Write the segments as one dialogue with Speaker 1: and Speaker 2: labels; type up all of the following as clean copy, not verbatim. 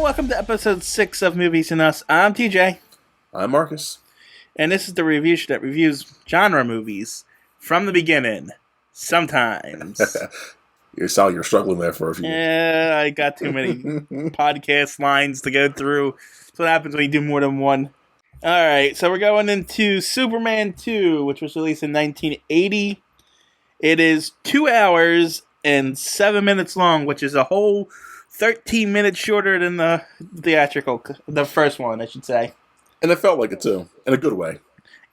Speaker 1: welcome to episode 6 of Movies and Us. I'm TJ.
Speaker 2: I'm Marcus.
Speaker 1: And this is the review show that reviews genre movies from the beginning. Sometimes.
Speaker 2: You saw you're struggling there for a few.
Speaker 1: Yeah, I got too many podcast lines to go through. That's what happens when you do more than one. Alright, so we're going into Superman 2, which was released in 1980. It is 2 hours and 7 minutes long, which is a whole 13 minutes shorter than the theatrical, the first one, I should say.
Speaker 2: And it felt like it, too. In a good way.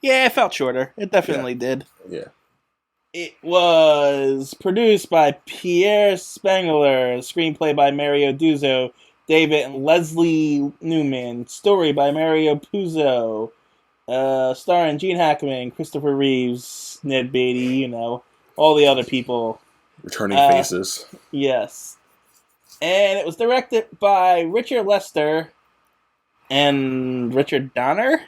Speaker 1: Yeah, it felt shorter. It definitely did.
Speaker 2: Yeah.
Speaker 1: It was produced by Pierre Spengler, screenplay by Mario Duzo, David and Leslie Newman, story by Mario Puzo, starring Gene Hackman, Christopher Reeves, Ned Beatty, all the other people.
Speaker 2: Returning faces.
Speaker 1: Yes. And it was directed by Richard Lester and Richard Donner,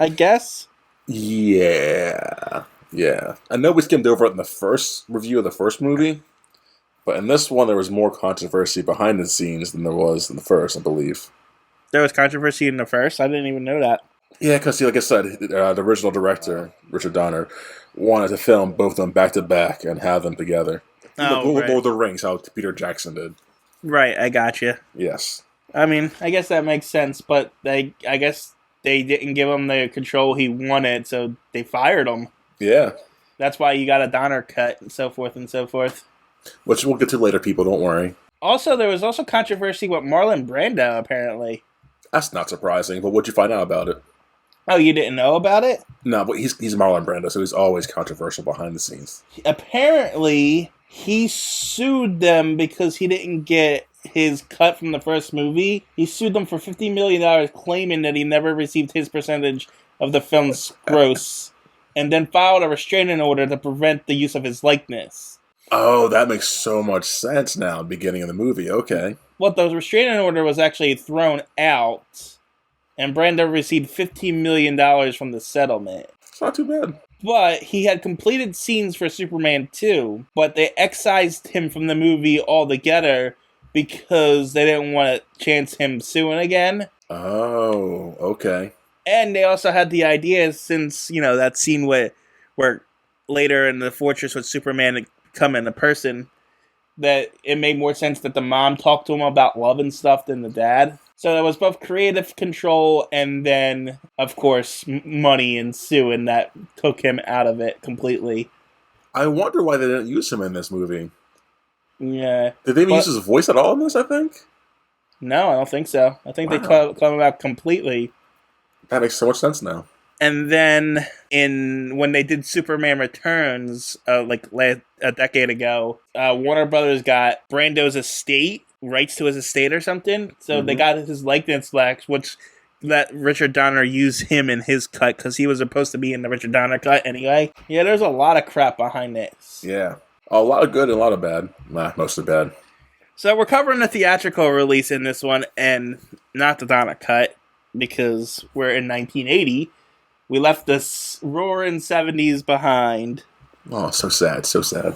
Speaker 1: I guess.
Speaker 2: Yeah. I know we skimmed over it in the first review of the first movie, but in this one there was more controversy behind the scenes than there was in the first, I believe.
Speaker 1: There was controversy in the first? I didn't even know that.
Speaker 2: Yeah, because, like I said, the original director, Richard Donner, wanted to film both of them back-to-back and have them together.
Speaker 1: Oh,
Speaker 2: Lord
Speaker 1: right.
Speaker 2: of the Rings, how Peter Jackson did.
Speaker 1: Right, I gotcha.
Speaker 2: Yes.
Speaker 1: I mean, I guess that makes sense, but I guess they didn't give him the control he wanted, so they fired him.
Speaker 2: Yeah.
Speaker 1: That's why you got a Donner cut, and so forth and so forth.
Speaker 2: Which we'll get to later, people, don't worry.
Speaker 1: Also, there was also controversy with Marlon Brando, apparently.
Speaker 2: That's not surprising, but what'd you find out about it?
Speaker 1: Oh, you didn't know about it?
Speaker 2: No, but he's Marlon Brando, so he's always controversial behind the scenes.
Speaker 1: Apparently, he sued them because he didn't get his cut from the first movie. He sued them for $50 million, claiming that he never received his percentage of the film's gross, and then filed a restraining order to prevent the use of his likeness.
Speaker 2: Oh, that makes so much sense now, beginning of the movie, okay.
Speaker 1: Well, the restraining order was actually thrown out, and Brando received $15 million from the settlement.
Speaker 2: It's not too bad.
Speaker 1: But he had completed scenes for Superman 2, but they excised him from the movie altogether because they didn't want to chance him suing again.
Speaker 2: Oh, okay.
Speaker 1: And they also had the idea, since, that scene where later in the fortress with Superman becoming a person, that it made more sense that the mom talked to him about love and stuff than the dad. So there was both creative control and then, of course, money ensuing that took him out of it completely.
Speaker 2: I wonder why they didn't use him in this movie.
Speaker 1: Yeah.
Speaker 2: Did they even use his voice at all in this, I think?
Speaker 1: No, I don't think so. I think they cut him out completely.
Speaker 2: That makes so much sense now.
Speaker 1: And then when they did Superman Returns, a decade ago, Warner Brothers got Brando's estate, rights to his estate or something. So they got his likeness back, which let Richard Donner use him in his cut, because he was supposed to be in the Richard Donner cut anyway. Yeah, there's a lot of crap behind this.
Speaker 2: Yeah. A lot of good and a lot of bad. Nah, mostly bad.
Speaker 1: So we're covering the theatrical release in this one, and not the Donner cut, because we're in 1980. We left this roaring 70s behind.
Speaker 2: Oh, so sad, so sad.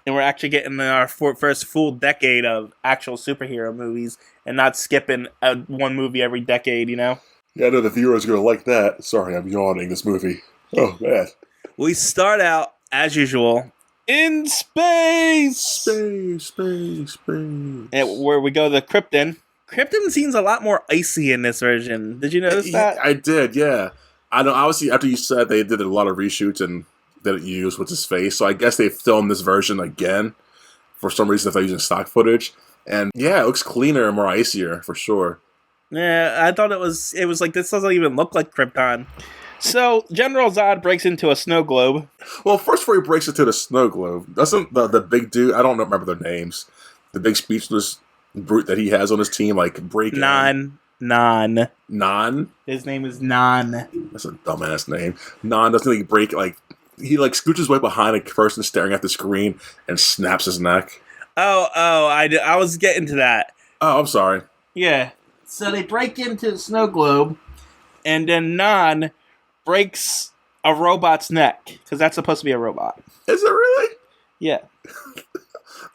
Speaker 1: And we're actually getting our first full decade of actual superhero movies and not skipping one movie every decade, Yeah,
Speaker 2: I know the viewers are going to like that. Sorry, I'm yawning this movie. Oh, man.
Speaker 1: We start out, as usual, in space!
Speaker 2: Space.
Speaker 1: And where we go to Krypton. Krypton seems a lot more icy in this version. Did you notice that?
Speaker 2: I did, yeah. I know, obviously, after you said they did a lot of reshoots and didn't use what's his face, so I guess they filmed this version again for some reason if they're using stock footage. And yeah, it looks cleaner and more icier, for sure.
Speaker 1: Yeah, I thought it was like, this doesn't even look like Krypton. So, General Zod breaks into a snow globe.
Speaker 2: Well, first before he breaks into the snow globe, doesn't the big dude, I don't remember their names, the big speechless brute that he has on his team, break in? Non?
Speaker 1: His name is Non.
Speaker 2: That's a dumbass name. Non doesn't he break, he scooches way behind a person staring at the screen and snaps his neck.
Speaker 1: I was getting to that.
Speaker 2: Oh, I'm sorry.
Speaker 1: Yeah. So they break into the snow globe, and then Non breaks a robot's neck, because that's supposed to be a robot.
Speaker 2: Is it really?
Speaker 1: Yeah.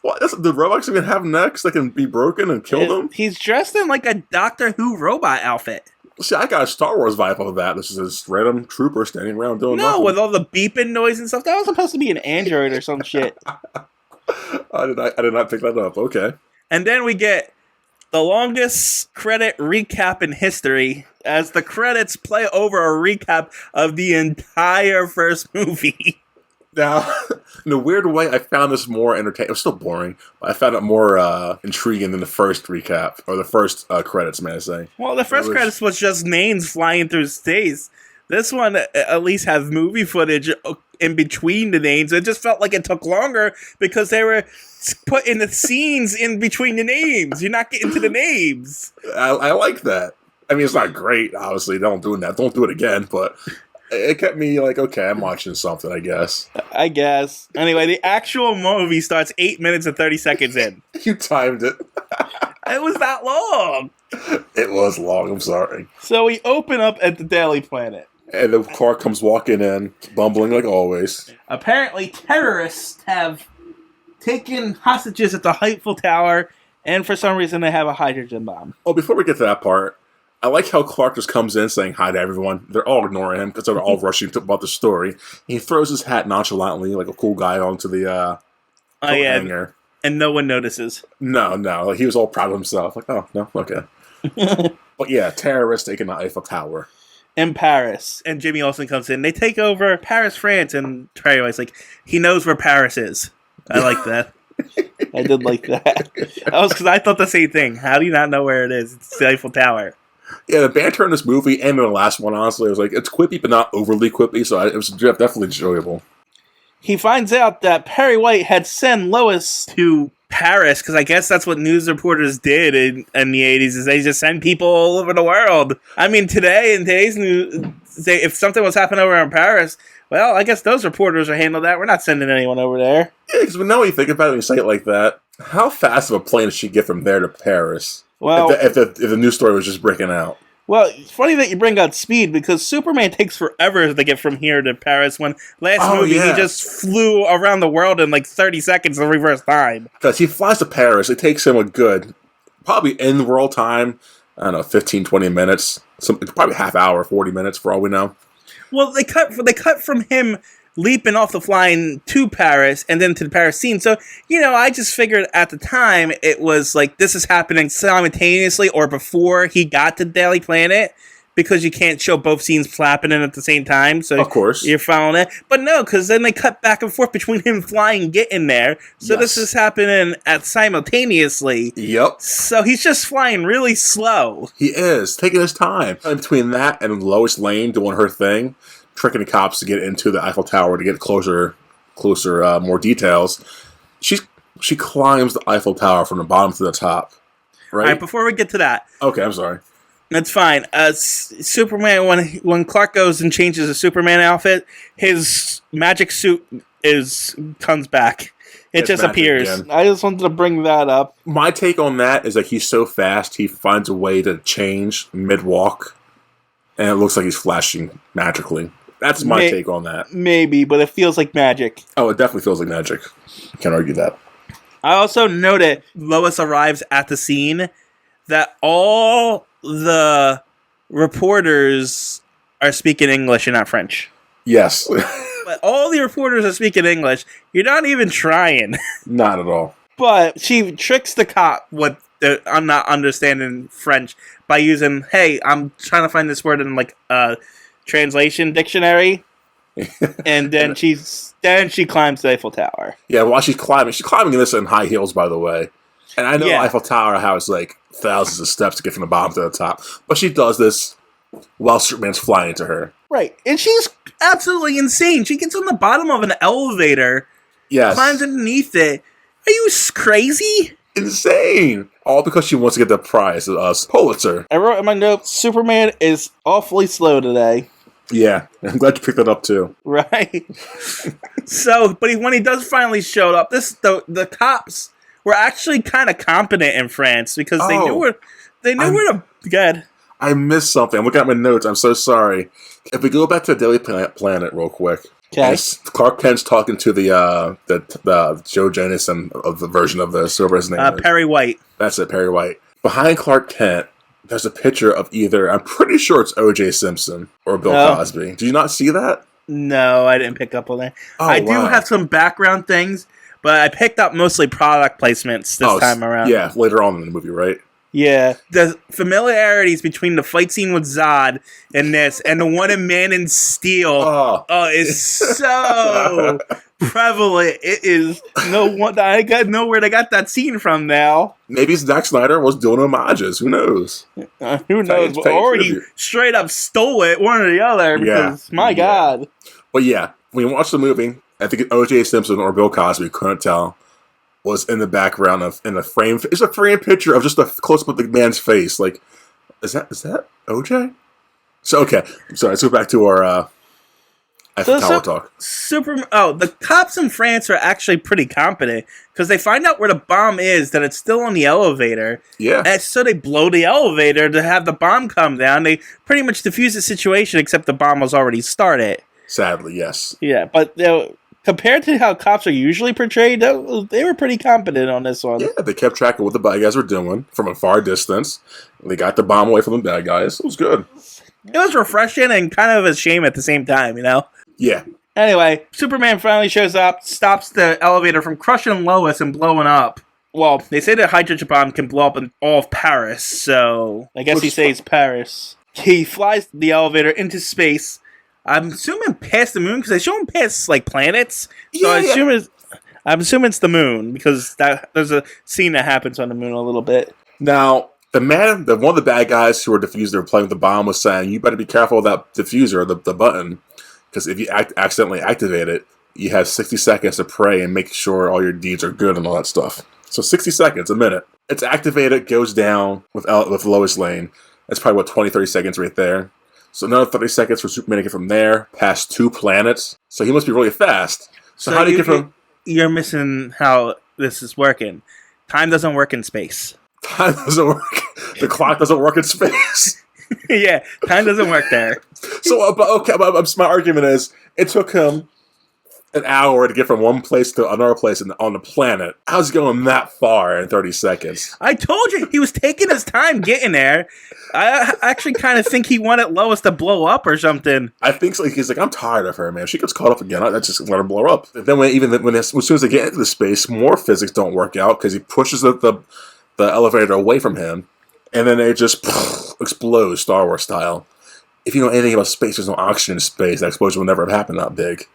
Speaker 2: What? The robots even have necks that can be broken and kill them?
Speaker 1: He's dressed in like a Doctor Who robot outfit.
Speaker 2: See, I got a Star Wars vibe of that. This is this random trooper standing around doing nothing.
Speaker 1: With all the beeping noise and stuff. That was supposed to be an android or some shit.
Speaker 2: I did not pick that up. Okay.
Speaker 1: And then we get the longest credit recap in history as the credits play over a recap of the entire first movie.
Speaker 2: Now, in a weird way, I found this more entertaining. It was still boring, but I found it more intriguing than the first recap, or the first credits, may I say.
Speaker 1: Well, the first credits was just names flying through space. This one at least has movie footage in between the names. It just felt like it took longer because they were putting the scenes in between the names. You're not getting to the names.
Speaker 2: I like that. I mean, it's not great, obviously. Don't do that. Don't do it again, but... It kept me like, okay, I'm watching something, I guess. Anyway, the actual movie starts 8 minutes and 30 seconds in. You timed it.
Speaker 1: It was that long.
Speaker 2: It was long, I'm sorry.
Speaker 1: So we open up at the Daily Planet.
Speaker 2: And the car comes walking in, bumbling like always.
Speaker 1: Apparently, terrorists have taken hostages at the Eiffel Tower, and for some reason they have a hydrogen bomb.
Speaker 2: Oh, before we get to that part, I like how Clark just comes in saying hi to everyone. They're all ignoring him because they're all rushing about the story. He throws his hat nonchalantly, like a cool guy, onto the hanger.
Speaker 1: And no one notices.
Speaker 2: No. Like, he was all proud of himself. Like, oh, no, okay. But yeah, terrorists taking the Eiffel Tower.
Speaker 1: In Paris. And Jimmy Olsen comes in. They take over Paris, France. And Trey's like, he knows where Paris is. I like that. I did like that. That was because I thought the same thing. How do you not know where it is? It's the Eiffel Tower.
Speaker 2: Yeah, the banter in this movie and in the last one, honestly, it was like, it's quippy, but not overly quippy, so it was definitely enjoyable.
Speaker 1: He finds out that Perry White had sent Lois to Paris, because I guess that's what news reporters did in the 80s, is they just send people all over the world. I mean, today, in today's news, if something was happening over in Paris, well, I guess those reporters will handle that. We're not sending anyone over there. Yeah,
Speaker 2: because now when you think about it, when you say it like that, how fast of a plane did she get from there to Paris?
Speaker 1: Well,
Speaker 2: if the news story was just breaking out.
Speaker 1: Well, it's funny that you bring up speed, because Superman takes forever to get from here to Paris, when last movie he just flew around the world in like 30 seconds in reverse time.
Speaker 2: Because he flies to Paris, it takes him a good, probably in-world time, I don't know, 15, 20 minutes, probably half hour, 40 minutes for all we know.
Speaker 1: Well, they cut from him leaping off the flying to Paris and then to the Paris scene. So, I just figured at the time it was like this is happening simultaneously or before he got to Daily Planet, because you can't show both scenes happening at the same time. So
Speaker 2: of course
Speaker 1: you're following it. But no, because then they cut back and forth between him flying and getting there. So This is happening simultaneously.
Speaker 2: Yep.
Speaker 1: So he's just flying really slow.
Speaker 2: He is, taking his time. And between that and Lois Lane doing her thing, tricking the cops to get into the Eiffel Tower to get closer, more details. She climbs the Eiffel Tower from the bottom to the top. Right?
Speaker 1: All right, before we get to that.
Speaker 2: Okay, I'm sorry.
Speaker 1: That's fine. Superman, when Clark goes and changes his Superman outfit, his magic suit comes back. It just appears. Again. I just wanted to bring that up.
Speaker 2: My take on that is that he's so fast, he finds a way to change mid-walk, and it looks like he's flashing magically. That's my take on that.
Speaker 1: Maybe, but it feels like magic.
Speaker 2: Oh, it definitely feels like magic. Can't argue that.
Speaker 1: I also noted Lois arrives at the scene that all the reporters are speaking English and not French.
Speaker 2: Yes.
Speaker 1: But all the reporters are speaking English. You're not even trying.
Speaker 2: Not at all.
Speaker 1: But she tricks the cop with I'm not understanding French by using, hey, I'm trying to find this word in like a translation dictionary. And then she climbs the Eiffel Tower.
Speaker 2: Yeah, while she's climbing this in high heels, by the way. And I know Eiffel Tower has like thousands of steps to get from the bottom to the top, but she does this while Superman's flying into her.
Speaker 1: Right, and she's absolutely insane. She gets on the bottom of an elevator, climbs underneath it. Are you crazy?
Speaker 2: Insane! All because she wants to get the prize, Pulitzer.
Speaker 1: I wrote in my notes, Superman is awfully slow today.
Speaker 2: Yeah, I'm glad you picked that up too.
Speaker 1: Right. But when he does finally show up, the cops were actually kind of competent in France, because they knew where to get.
Speaker 2: I missed something. I'm looking at my notes. I'm so sorry. If we go back to the Daily Planet real quick,
Speaker 1: Okay.
Speaker 2: Clark Kent's talking to the Joe Jamison of the version of this, whoever his name is.
Speaker 1: Perry White.
Speaker 2: That's it, Perry White. Behind Clark Kent, there's a picture of either, I'm pretty sure it's O.J. Simpson or Bill Cosby. Did you not see that?
Speaker 1: No, I didn't pick up on that.
Speaker 2: Oh,
Speaker 1: I do have some background things, but I picked up mostly product placements this time around.
Speaker 2: Yeah, later on in the movie, right?
Speaker 1: Yeah. The familiarities between the fight scene with Zod in this and the one in Man in Steel is so prevalent. It is no wonder I know where they got that scene from now.
Speaker 2: Maybe Zack Snyder was doing homages. Who knows?
Speaker 1: Who knows? Or he straight up stole it, one or the other, because, my God.
Speaker 2: But yeah, when you watch the movie, I think O.J. Simpson or Bill Cosby, couldn't tell, was in the background in the frame. It's a frame picture of just a close up of the man's face. Like, is that OJ? So okay, sorry. Let's go back to our Tower talk.
Speaker 1: The cops in France are actually pretty competent because they find out where the bomb is, that it's still on the elevator.
Speaker 2: Yeah.
Speaker 1: And so they blow the elevator to have the bomb come down. They pretty much defuse the situation, except the bomb was already started.
Speaker 2: Sadly, yes.
Speaker 1: Yeah, but compared to how cops are usually portrayed, they were pretty competent on this one.
Speaker 2: Yeah, they kept track of what the bad guys were doing from a far distance. They got the bomb away from the bad guys. It was good.
Speaker 1: It was refreshing and kind of a shame at the same time, you know?
Speaker 2: Yeah.
Speaker 1: Anyway, Superman finally shows up, stops the elevator from crushing Lois and blowing up. Well, they say the hydrogen bomb can blow up in all of Paris, so I guess he says Paris. He flies the elevator into space. I'm assuming past the moon, because they show him past, like, planets. So I'm assuming it's the moon, because there's a scene that happens on the moon a little bit.
Speaker 2: Now, one of the bad guys who were defused, they were playing with the bomb, was saying, you better be careful of that diffuser, the button, because if you accidentally activate it, you have 60 seconds to pray and make sure all your deeds are good and all that stuff. So 60 seconds, a minute. It's activated, goes down with Lois Lane. That's probably, 20, 30 seconds right there. So another 30 seconds for Superman to get from there past 2 planets. So he must be really fast. So how do you get from...
Speaker 1: You're missing how this is working. Time doesn't work in space.
Speaker 2: Time doesn't work. The clock doesn't work in space.
Speaker 1: Yeah, time doesn't work there.
Speaker 2: So, my argument is, it took him an hour to get from one place to another place on the planet. How's he going that far in 30 seconds?
Speaker 1: I told you, he was taking his time getting there. I actually kind of think he wanted Lois to blow up or something.
Speaker 2: I think so. He's like, I'm tired of her, man. If she gets caught up again, I just let her blow her up. Then as soon as they get into the space, more physics don't work out because he pushes the elevator away from him, and then they just explode Star Wars style. If you know anything about space, there's no oxygen in space. That explosion will never have happened that big.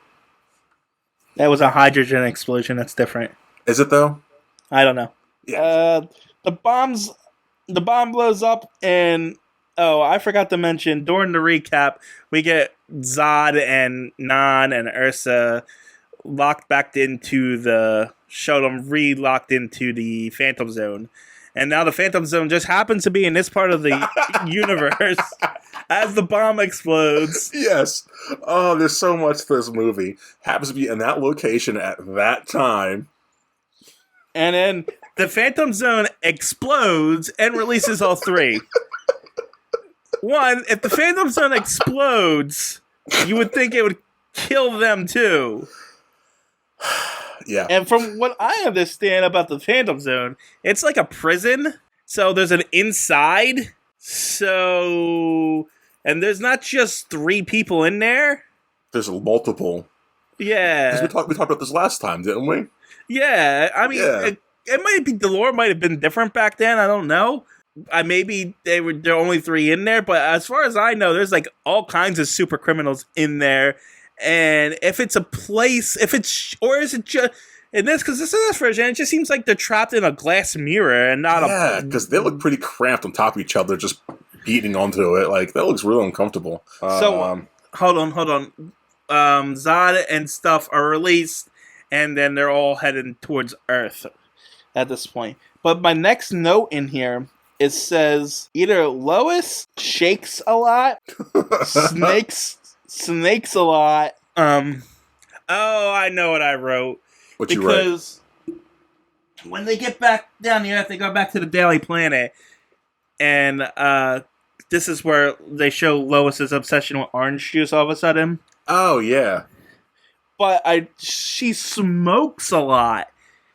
Speaker 1: That was a hydrogen explosion. That's different.
Speaker 2: Is it though?
Speaker 1: I don't know.
Speaker 2: Yeah.
Speaker 1: The bomb blows up, and I forgot to mention during the recap, we get Zod and Nan and Ursa locked back into re-locked into the Phantom Zone. And now the Phantom Zone just happens to be in this part of the universe as the bomb explodes.
Speaker 2: Yes. Oh, there's so much to this movie. Happens to be in that location at that time.
Speaker 1: And then the Phantom Zone explodes and releases all 3. One, if the Phantom Zone explodes, you would think it would kill them too.
Speaker 2: Yeah.
Speaker 1: And from what I understand about the Phantom Zone, it's like a prison. So there's an inside. And there's not just 3 people in there.
Speaker 2: There's multiple.
Speaker 1: Yeah.
Speaker 2: Because we talked about this last time, didn't we?
Speaker 1: Yeah. I mean, it might be, the lore might have been different back then. I don't know. Maybe there are only 3 in there. But as far as I know, there's like all kinds of super criminals in there. And if it's a place, or is it just in this? Because this is this version, it just seems like they're trapped in a glass mirror and not
Speaker 2: because they look pretty cramped on top of each other, just beating onto it. Like that looks really uncomfortable.
Speaker 1: So hold on. Zod and stuff are released, and then they're all heading towards Earth at this point. But my next note in here, it says either Lois shakes a lot, snakes a lot. I know what I wrote.
Speaker 2: What you write?
Speaker 1: Because when they get back down the Earth, they go back to the Daily Planet, and this is where they show Lois's obsession with orange juice all of a sudden.
Speaker 2: Oh yeah.
Speaker 1: but she smokes a lot.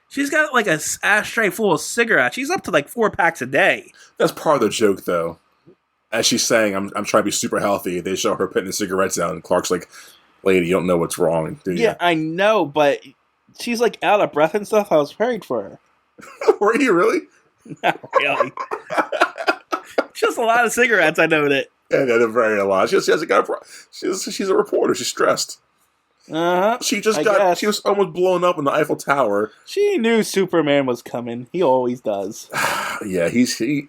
Speaker 1: She's got like a ashtray full of cigarettes. She's up to like 4 packs a day.
Speaker 2: That's part of the joke, though. As she's saying, I'm trying to be super healthy. They show her putting the cigarettes down, and Clark's like, "Lady, you don't know what's wrong, do you?"
Speaker 1: Yeah, I know, but she's like out of breath and stuff. I was worried for her.
Speaker 2: Were you really?
Speaker 1: Not really. Just a lot of cigarettes, I noted.
Speaker 2: Yeah, they're very a lot. She hasn't got she's a reporter. She's stressed.
Speaker 1: Uh-huh.
Speaker 2: She was almost blown up in the Eiffel Tower.
Speaker 1: She knew Superman was coming. He always does.
Speaker 2: Yeah, he.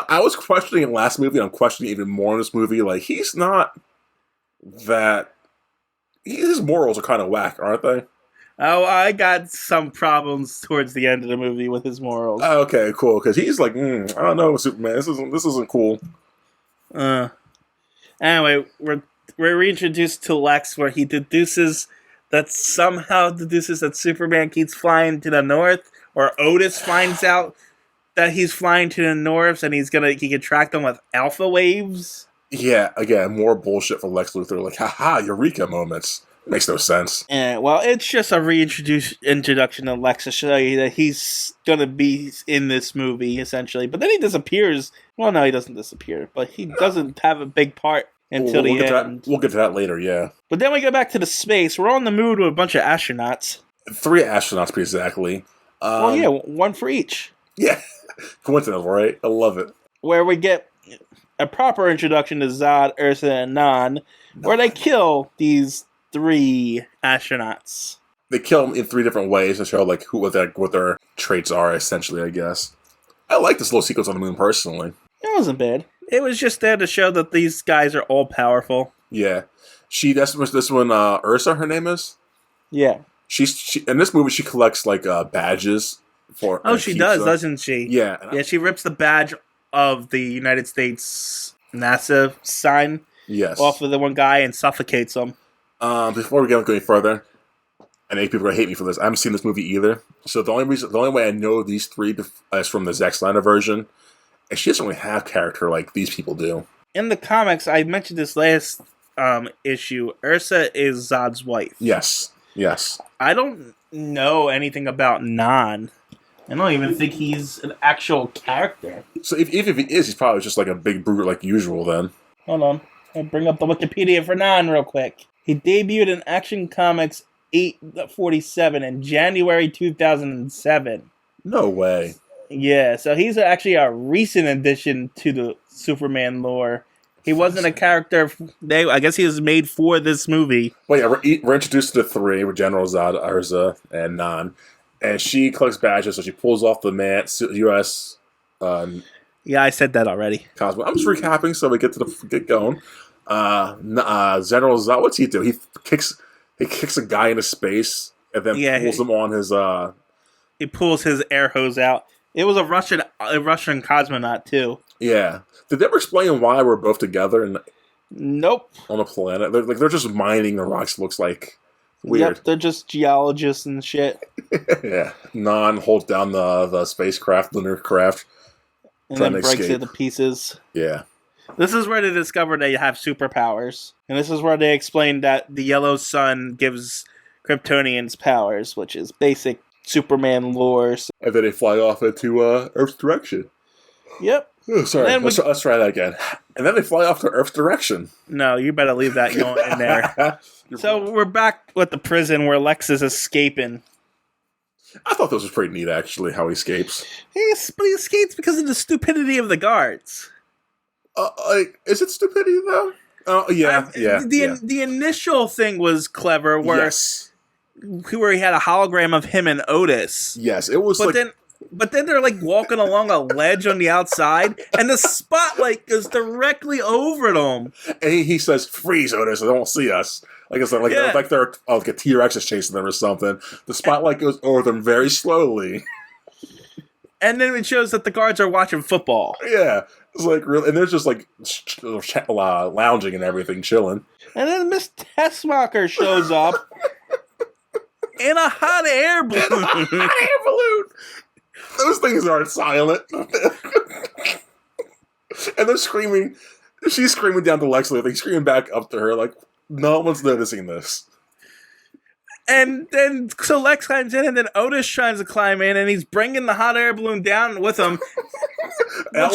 Speaker 2: I was questioning in last movie, and I'm questioning even more in this movie. Like, he's not that. His morals are kind of whack, aren't they?
Speaker 1: Oh, I got some problems towards the end of the movie with his morals.
Speaker 2: Okay, cool. Because he's like, I don't know, Superman. This isn't cool.
Speaker 1: Anyway, we're reintroduced to Lex, where he deduces that Superman keeps flying to the north, or Otis finds out that he's flying to the north, and he can track them with alpha waves.
Speaker 2: Yeah, again, more bullshit for Lex Luthor. Like, haha, eureka moments. Makes no sense.
Speaker 1: And, well, it's just a introduction to Lex to show you that he's going to be in this movie, essentially. But then he disappears. Well, no, he doesn't disappear, but he doesn't have a big part until the end.
Speaker 2: We'll get to that later, yeah.
Speaker 1: But then we go back to the space. We're on the moon with a bunch of astronauts.
Speaker 2: 3 astronauts, exactly.
Speaker 1: Well, yeah, 1 for each.
Speaker 2: Yeah. Coincidence, right? I love it.
Speaker 1: Where we get a proper introduction to Zod, Ursa, and Nan, where they kill these 3 astronauts.
Speaker 2: They kill them in 3 different ways to show like what their traits are, essentially, I guess. I like this little sequence on the moon, personally.
Speaker 1: It wasn't bad. It was just there to show that these guys are all powerful.
Speaker 2: Yeah. This one, Ursa, her name is?
Speaker 1: Yeah.
Speaker 2: She in this movie, she collects like badges for.
Speaker 1: Oh, she does, doesn't she?
Speaker 2: Yeah.
Speaker 1: Yeah, she rips the badge of the United States NASA sign off of the one guy and suffocates him.
Speaker 2: Before we get any further, I know people are gonna hate me for this. I haven't seen this movie either. So the only way I know these 3 is from the Zack Snyder version, and she doesn't really have character like these people do. In
Speaker 1: the comics, I mentioned this last issue. Ursa is Zod's wife.
Speaker 2: Yes.
Speaker 1: I don't know anything about Nan. I don't even think he's an actual character.
Speaker 2: So if he is, he's probably just like a big brute like usual then.
Speaker 1: Hold on. I'll bring up the Wikipedia for Nan real quick. He debuted in Action Comics 847 in January 2007.
Speaker 2: No way.
Speaker 1: Yeah, so he's actually a recent addition to the Superman lore. He wasn't a character. I guess he was made for this movie.
Speaker 2: Well, yeah, we're introduced to the 3 with General Zod, Ursa, and Nan. And she collects badges, so she pulls off the U.S.
Speaker 1: Yeah, I said that already.
Speaker 2: Cosmo. I'm just recapping so we get going. General Zod, what's he do? He kicks a guy into space and then pulls him on his.
Speaker 1: He pulls his air hose out. It was a Russian cosmonaut too.
Speaker 2: Yeah. Did they ever explain why we're both together?
Speaker 1: Nope.
Speaker 2: On a planet, they're just mining the rocks. Looks like weird.
Speaker 1: Yep, they're just geologists and shit.
Speaker 2: Yeah. Nan holds down the spacecraft, lunar craft,
Speaker 1: and then breaks it to pieces.
Speaker 2: Yeah.
Speaker 1: This is where they discover they have superpowers. And this is where they explain that the yellow sun gives Kryptonians powers, which is basic Superman lore.
Speaker 2: And then they fly off into Earth's direction.
Speaker 1: Yep.
Speaker 2: Oh, sorry, let's try that again. And then they fly off to Earth's direction.
Speaker 1: No, you better leave that going in there. So we're back with the prison where Lex is escaping.
Speaker 2: I thought this was pretty neat, actually, how he escapes.
Speaker 1: He escapes because of the stupidity of the guards.
Speaker 2: Is it stupidity, though? Oh, yeah.
Speaker 1: The initial thing was clever, where he had a hologram of him and Otis.
Speaker 2: Yes, it was
Speaker 1: But then they're like walking along a ledge on the outside, and the spotlight goes directly over them.
Speaker 2: And he says, "Freeze, Otis! They won't see us." Like it's like they're like a T-Rex is chasing them or something. The spotlight goes over them very slowly,
Speaker 1: and then it shows that the guards are watching football.
Speaker 2: Yeah, it's like really, and they're just like lounging and everything, chilling.
Speaker 1: And then Miss Tessmacher shows up in a hot air balloon.
Speaker 2: Those things aren't silent. And they're screaming. She's screaming down to Lex Luthor. He's screaming back up to her like, no one's noticing this.
Speaker 1: And then, so Lex climbs in, and then Otis tries to climb in, and he's bringing the hot air balloon down with him.
Speaker 2: That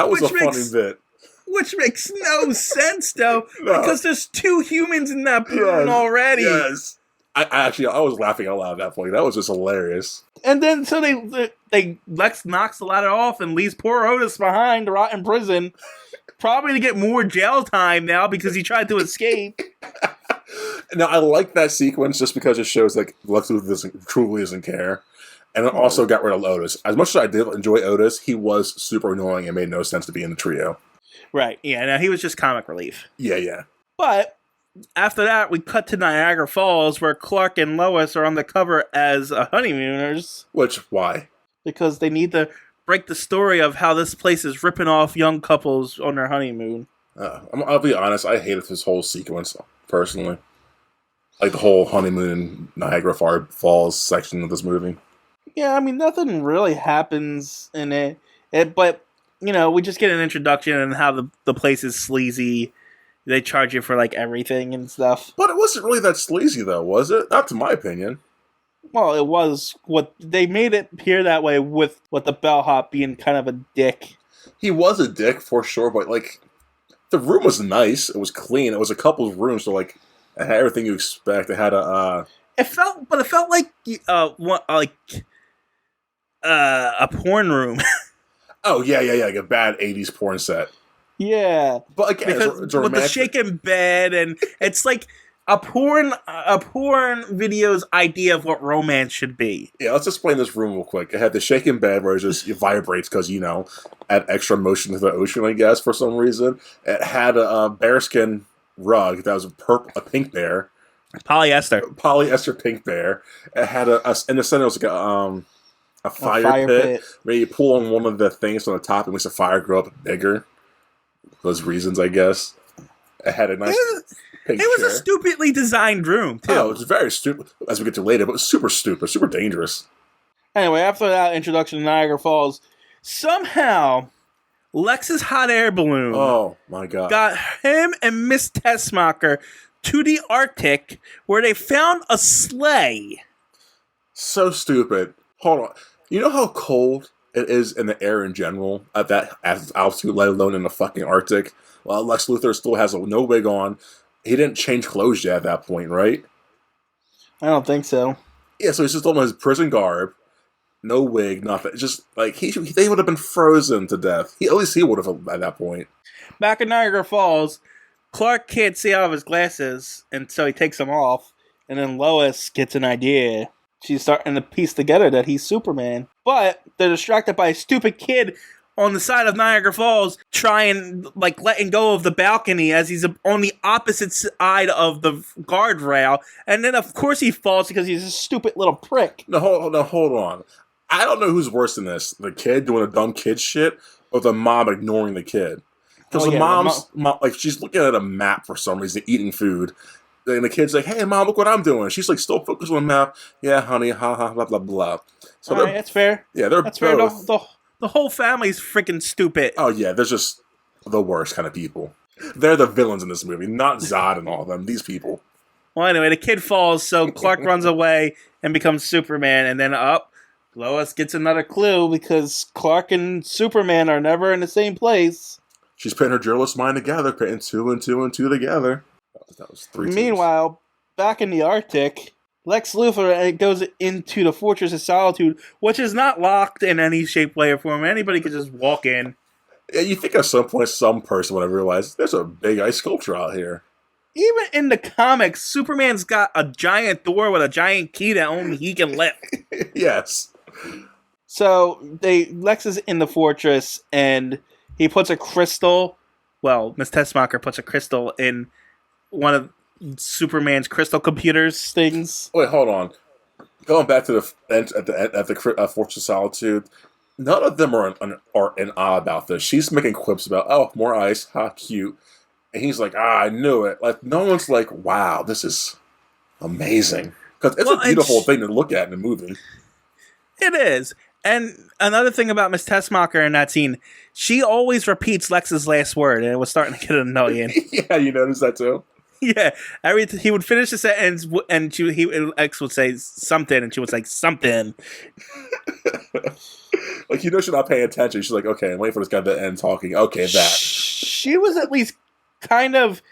Speaker 2: was a funny bit.
Speaker 1: Which makes no sense, though, because there's 2 humans in that balloon already.
Speaker 2: Yes. I was laughing out loud at that point. That was just hilarious.
Speaker 1: And then, so Lex knocks the ladder off and leaves poor Otis behind to rot in prison. Probably to get more jail time now because he tried to escape.
Speaker 2: Now, I like that sequence just because it shows like Lex Luthor truly doesn't care. And it also got rid of Otis. As much as I did enjoy Otis, he was super annoying and made no sense to be in the trio.
Speaker 1: Right, yeah. Now, he was just comic relief.
Speaker 2: Yeah.
Speaker 1: But after that, we cut to Niagara Falls where Clark and Lois are on the cover as honeymooners.
Speaker 2: Why?
Speaker 1: Because they need to break the story of how this place is ripping off young couples on their honeymoon.
Speaker 2: I'll be honest, I hated this whole sequence, personally. Like the whole honeymoon in Niagara Falls section of this movie.
Speaker 1: Yeah, I mean, nothing really happens in it. But, we just get an introduction and how the place is sleazy. They charge you for, like, everything and stuff.
Speaker 2: But it wasn't really that sleazy, though, was it? Not to my opinion.
Speaker 1: Well, it was. They made it appear that way with the bellhop being kind of a dick.
Speaker 2: He was a dick, for sure, but, like, the room was nice. It was clean. It was a couple's room, so, like, it had everything you expect. It had
Speaker 1: It felt like a porn room.
Speaker 2: Oh, yeah, like a bad 80s porn set.
Speaker 1: Yeah.
Speaker 2: But again,
Speaker 1: because with the shaken bed, and it's like a porn video's idea of what romance should be.
Speaker 2: Yeah, let's explain this room real quick. It had the shaken bed where it just vibrates because, add extra motion to the ocean, I guess, for some reason. It had a bearskin rug that was a pink bear. Polyester pink bear. It had in the center, it was like a fire pit where you pull on one of the things on the top and makes the fire grow up bigger. Those reasons, I guess. It had a nice pink chair.
Speaker 1: It was a stupidly designed room, too.
Speaker 2: Oh, it was very stupid, as we get to later, but it was super stupid, super dangerous.
Speaker 1: Anyway, after that introduction to Niagara Falls, somehow Lex's hot air balloon got him and Miss Tessmacher to the Arctic, where they found a sleigh.
Speaker 2: So stupid. Hold on. You know how cold it is in the air in general at that altitude, let alone in the fucking Arctic? Well, Lex Luthor still has no wig on. He didn't change clothes yet at that point, right?
Speaker 1: I don't think so.
Speaker 2: Yeah, so he's just on his prison garb, no wig, nothing. Just like they would have been frozen to death. At least he would have at that point.
Speaker 1: Back in Niagara Falls, Clark can't see out of his glasses, and so he takes them off. And then Lois gets an idea. She's starting to piece together that he's Superman. But they're distracted by a stupid kid on the side of Niagara Falls letting go of the balcony as he's on the opposite side of the guardrail. And then, of course, he falls because he's a stupid little prick.
Speaker 2: No, hold on. I don't know who's worse than this. The kid doing a dumb kid shit or the mom ignoring the kid. Because the mom's she's looking at a map for some reason, eating food. And the kid's like, "Hey, Mom, look what I'm doing." She's like, still focused on the map. "Yeah, honey, ha ha, blah blah blah." So
Speaker 1: all right, that's fair.
Speaker 2: Yeah, that's both.
Speaker 1: Fair. The whole family's freaking stupid.
Speaker 2: Oh yeah, they're just the worst kind of people. They're the villains in this movie, not Zod and all of them. These people.
Speaker 1: Well, anyway, the kid falls, so Clark runs away and becomes Superman, and then Lois gets another clue because Clark and Superman are never in the same place.
Speaker 2: She's putting her journalist mind together, putting 2 and 2 and 2 together. That was 3
Speaker 1: Meanwhile, back in the Arctic, Lex Luthor goes into the Fortress of Solitude, which is not locked in any shape, way, or form. Anybody could just walk in.
Speaker 2: Yeah, you think at some point some person would have realized there's a big ice sculpture out here.
Speaker 1: Even in the comics, Superman's got a giant door with a giant key that only he can lift.
Speaker 2: Yes.
Speaker 1: So Lex is in the fortress, and he puts a crystal. Well, Miss Tessmacher puts a crystal in one of Superman's crystal computers things.
Speaker 2: Wait, hold on. Going back to the Fortress of Solitude, none of them are in awe about this. She's making quips about, more ice, how cute. And he's like, I knew it. Like, no one's like, wow, this is amazing. Because it's a beautiful thing to look at in a movie.
Speaker 1: It is. And another thing about Miss Tessmacher in that scene, she always repeats Lex's last word, and it was starting to get annoying.
Speaker 2: Yeah, you noticed that too?
Speaker 1: Yeah, he would finish the sentence, and X would say something, and she would say something.
Speaker 2: Like, she's not paying attention. She's like, okay, I'm waiting for this guy to end talking. Okay, that.
Speaker 1: She was at least kind of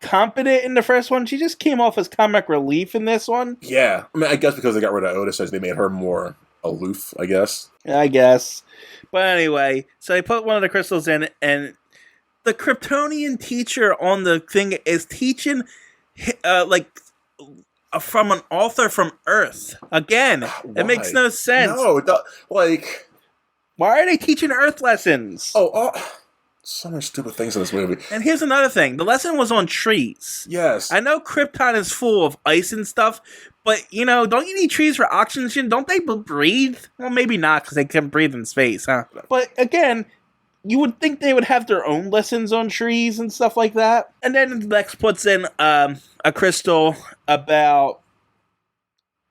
Speaker 1: competent in the first one. She just came off as comic relief in this one.
Speaker 2: Yeah. I mean, I guess because they got rid of Otis, they made her more aloof, I guess.
Speaker 1: I guess. But anyway, so they put one of the crystals in, and the Kryptonian teacher on the thing is teaching, from an author from Earth. Again, it makes no sense.
Speaker 2: No, like...
Speaker 1: Why are they teaching Earth lessons?
Speaker 2: So many stupid things in this movie.
Speaker 1: And here's another thing. The lesson was on trees.
Speaker 2: Yes.
Speaker 1: I know Krypton is full of ice and stuff, but, don't you need trees for oxygen? Don't they breathe? Well, maybe not, because they can breathe in space, huh? But, again, you would think they would have their own lessons on trees and stuff like that. And then Lex puts in a crystal about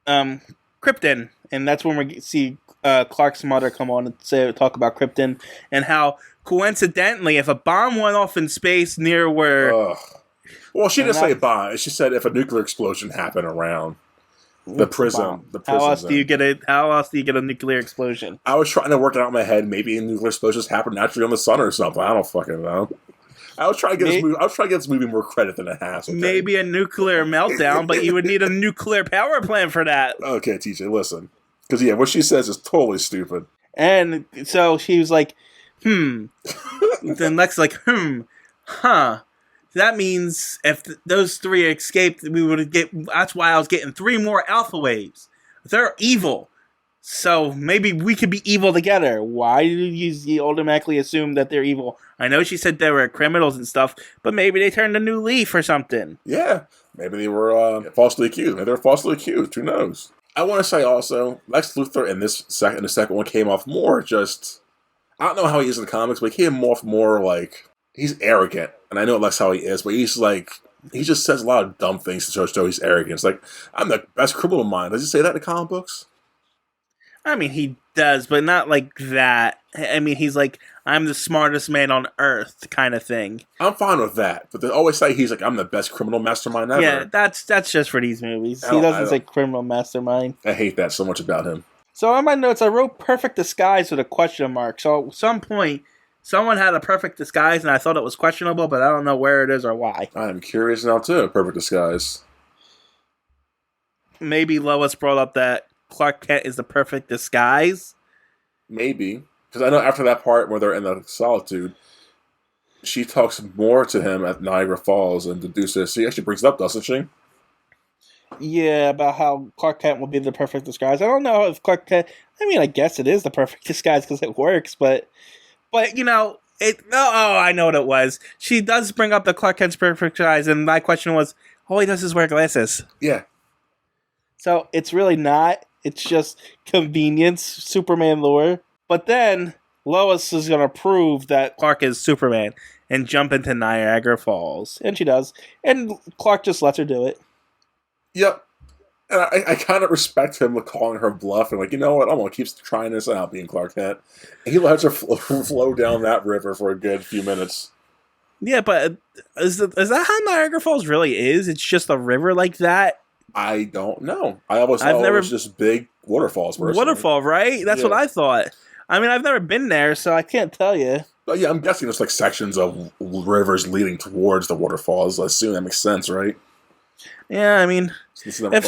Speaker 1: Krypton, and that's when we see Clark's mother come on and talk about Krypton, and how, coincidentally, if a bomb went off in space near where...
Speaker 2: Well, she didn't say bomb. She said if a nuclear explosion happened around the prison. How else do you get a nuclear explosion? I was trying to work it out in my head. Maybe nuclear explosions happen naturally on the sun or something. I don't fucking know. I was trying to get this movie more credit than it has. Okay?
Speaker 1: Maybe a nuclear meltdown, but you would need a nuclear power plant for that.
Speaker 2: Okay, TJ, listen. Because, what she says is totally stupid.
Speaker 1: And so she was like, Then Lex like, huh. That means if those three escaped, that's why I was getting 3 more alpha waves. They're evil. So maybe we could be evil together. Why do you automatically assume that they're evil? I know she said they were criminals and stuff, but maybe they turned a new leaf or something.
Speaker 2: Yeah, maybe they were falsely accused. Maybe they were falsely accused. Who knows? I want to say also, Lex Luthor in the second one came off more just... I don't know how he is in the comics, but he came off more like... He's arrogant. And I know that's how he is, but he's like... He just says a lot of dumb things to show he's arrogant. It's like, I'm the best criminal mind. Does he say that in the comic books?
Speaker 1: I mean, he does, but not like that. I mean, he's like, I'm the smartest man on Earth kind of thing. I'm
Speaker 2: fine with that, but they always say he's like, I'm the best criminal mastermind ever.
Speaker 1: Yeah, that's just for these movies. He doesn't say criminal mastermind.
Speaker 2: I hate that so much about him.
Speaker 1: So on my notes, I wrote perfect disguise with a question mark. So at some point, someone had a perfect disguise, and I thought it was questionable, but I don't know where it is or why.
Speaker 2: I'm curious now, too, perfect disguise.
Speaker 1: Maybe Lois brought up that Clark Kent is the perfect disguise?
Speaker 2: Maybe. Because I know after that part where they're in the solitude, she talks more to him at Niagara Falls and deduces. She actually brings it up, doesn't she?
Speaker 1: Yeah, about how Clark Kent will be the perfect disguise. I don't know if Clark Kent... I mean, I guess it is the perfect disguise because it works, but I know what it was. She does bring up the Clark Kent's perfect disguise, and my question was, all he does is wear glasses.
Speaker 2: Yeah.
Speaker 1: So it's really not. It's just convenience, Superman lore. But then Lois is going to prove that Clark is Superman and jump into Niagara Falls. And she does. And Clark just lets her do it.
Speaker 2: Yep. And I kind of respect him calling her bluff and like, you know what, I'm going to keep trying this out being Clark Kent. And he lets her flow down that river for a good few minutes.
Speaker 1: Yeah, but is that how Niagara Falls really is? It's just a river like that?
Speaker 2: I don't know. I always thought it was just big waterfalls. Personally.
Speaker 1: Waterfall, right? That's what I thought. I mean, I've never been there, so I can't tell you.
Speaker 2: But yeah, I'm guessing there's like sections of if I assume that makes sense, right?
Speaker 1: Yeah, I mean, if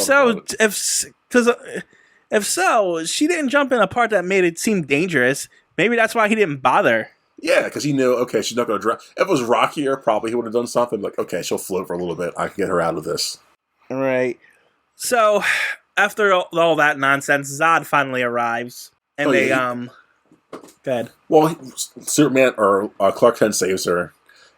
Speaker 1: so, she didn't jump in a part that made it seem dangerous. Maybe that's why he didn't bother.
Speaker 2: Yeah, because he knew, okay, she's not going to drown. If it was rockier, probably he would have done something like, okay, she'll float for a little bit. I can get her out of this.
Speaker 1: Right. So, after all that nonsense, Zod finally arrives. And go ahead.
Speaker 2: Well, Superman, or Clark Kent saves her,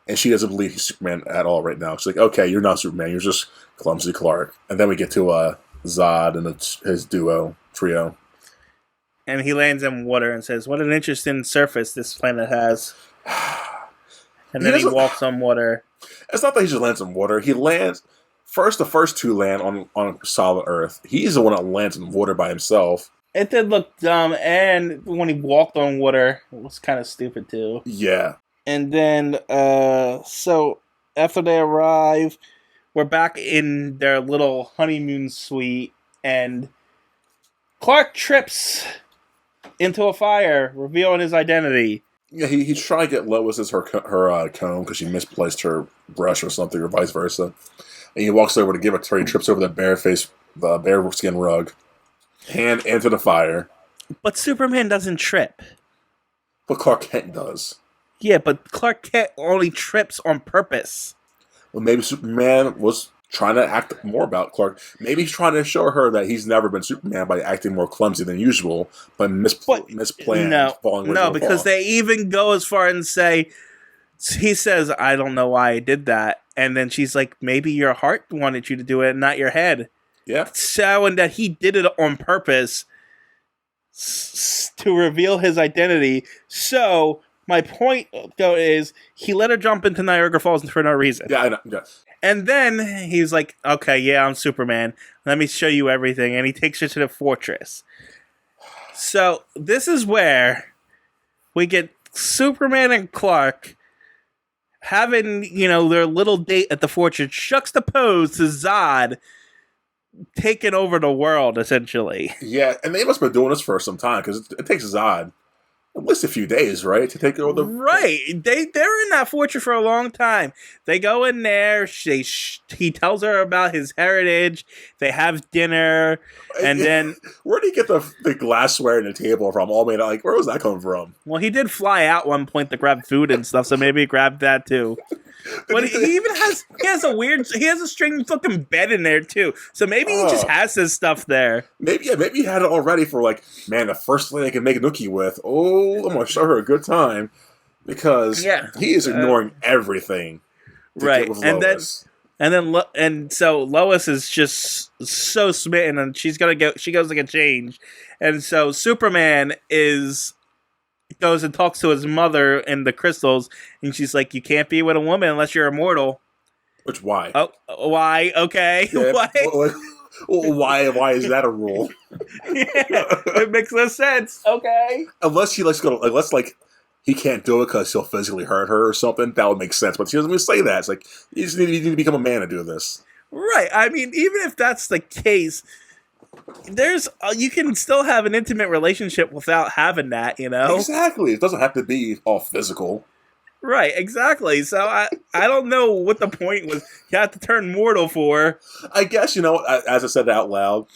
Speaker 2: and she doesn't believe he's Superman at all right now. She's like, okay, you're not Superman, you're just clumsy Clark. And then we get to Zod and his trio.
Speaker 1: And he lands in water and says, what an interesting surface this planet has. And then he walks on water.
Speaker 2: It's not that he just lands in water. He lands... the first two land on solid Earth. He's the one that lands in water by himself.
Speaker 1: It did look dumb, and when he walked on water, it was kind of stupid too.
Speaker 2: Yeah.
Speaker 1: And then, so after they arrive, we're back in their little honeymoon suite, and Clark trips into a fire, revealing his identity.
Speaker 2: Yeah, he's trying to get Lois as her comb because she misplaced her brush or something, or vice versa. And he walks over to give it to her. He trips over the bear skin rug, hand into the fire.
Speaker 1: But Superman doesn't trip.
Speaker 2: But Clark Kent does.
Speaker 1: Yeah, but Clark Kent only trips on purpose.
Speaker 2: Well, maybe Superman was trying to act more about Clark. Maybe he's trying to show her that he's never been Superman by acting more clumsy than usual, but misplanned.
Speaker 1: No, because they even go as far and say, he says, I don't know why I did that. And then she's like, maybe your heart wanted you to do it, not your head.
Speaker 2: Yeah.
Speaker 1: Showing that he did it on purpose to reveal his identity. So my point, though, is he let her jump into Niagara Falls for no reason.
Speaker 2: Yeah, I know. Yeah.
Speaker 1: And then he's like, okay, yeah, I'm Superman. Let me show you everything. And he takes her to the fortress. So this is where we get Superman and Clark having, their little date at the fortress, juxtaposed to Zod taking over the world, essentially.
Speaker 2: Yeah, and they must have been doing this for some time, because it takes Zod at least a few days, right, to take over the...
Speaker 1: Right. They're in that fortress for a long time. They go in there, he tells her about his heritage, they have dinner, and then...
Speaker 2: Where did he get the glassware and the table from? All made out, like, where was that coming from?
Speaker 1: Well, he did fly out one point to grab food and stuff, so maybe he grabbed that too. But he even has a strange fucking bed in there too. So maybe he just has this stuff there.
Speaker 2: Maybe he had it already for like, man, the first thing I can make a Nookie with. Oh, I'm gonna show her a good time, because he is ignoring everything.
Speaker 1: Right, and so Lois is just so smitten, and she goes to get change, and so Superman goes and talks to his mother in the crystals, and she's like, you can't be with a woman unless you're immortal.
Speaker 2: Which, why?
Speaker 1: Oh, why? Okay.
Speaker 2: Yeah,
Speaker 1: why?
Speaker 2: Why is that a rule?
Speaker 1: It makes no sense. Okay.
Speaker 2: Unless he can't do it because he'll physically hurt her or something, that would make sense. But she doesn't even say that. It's like, you just need to become a man to do this.
Speaker 1: Right. I mean, even if that's the case, you can still have an intimate relationship without having that,
Speaker 2: Exactly. It doesn't have to be all physical.
Speaker 1: Right, exactly. So I don't know what the point was. You have to turn mortal for.
Speaker 2: I guess, as I said out loud,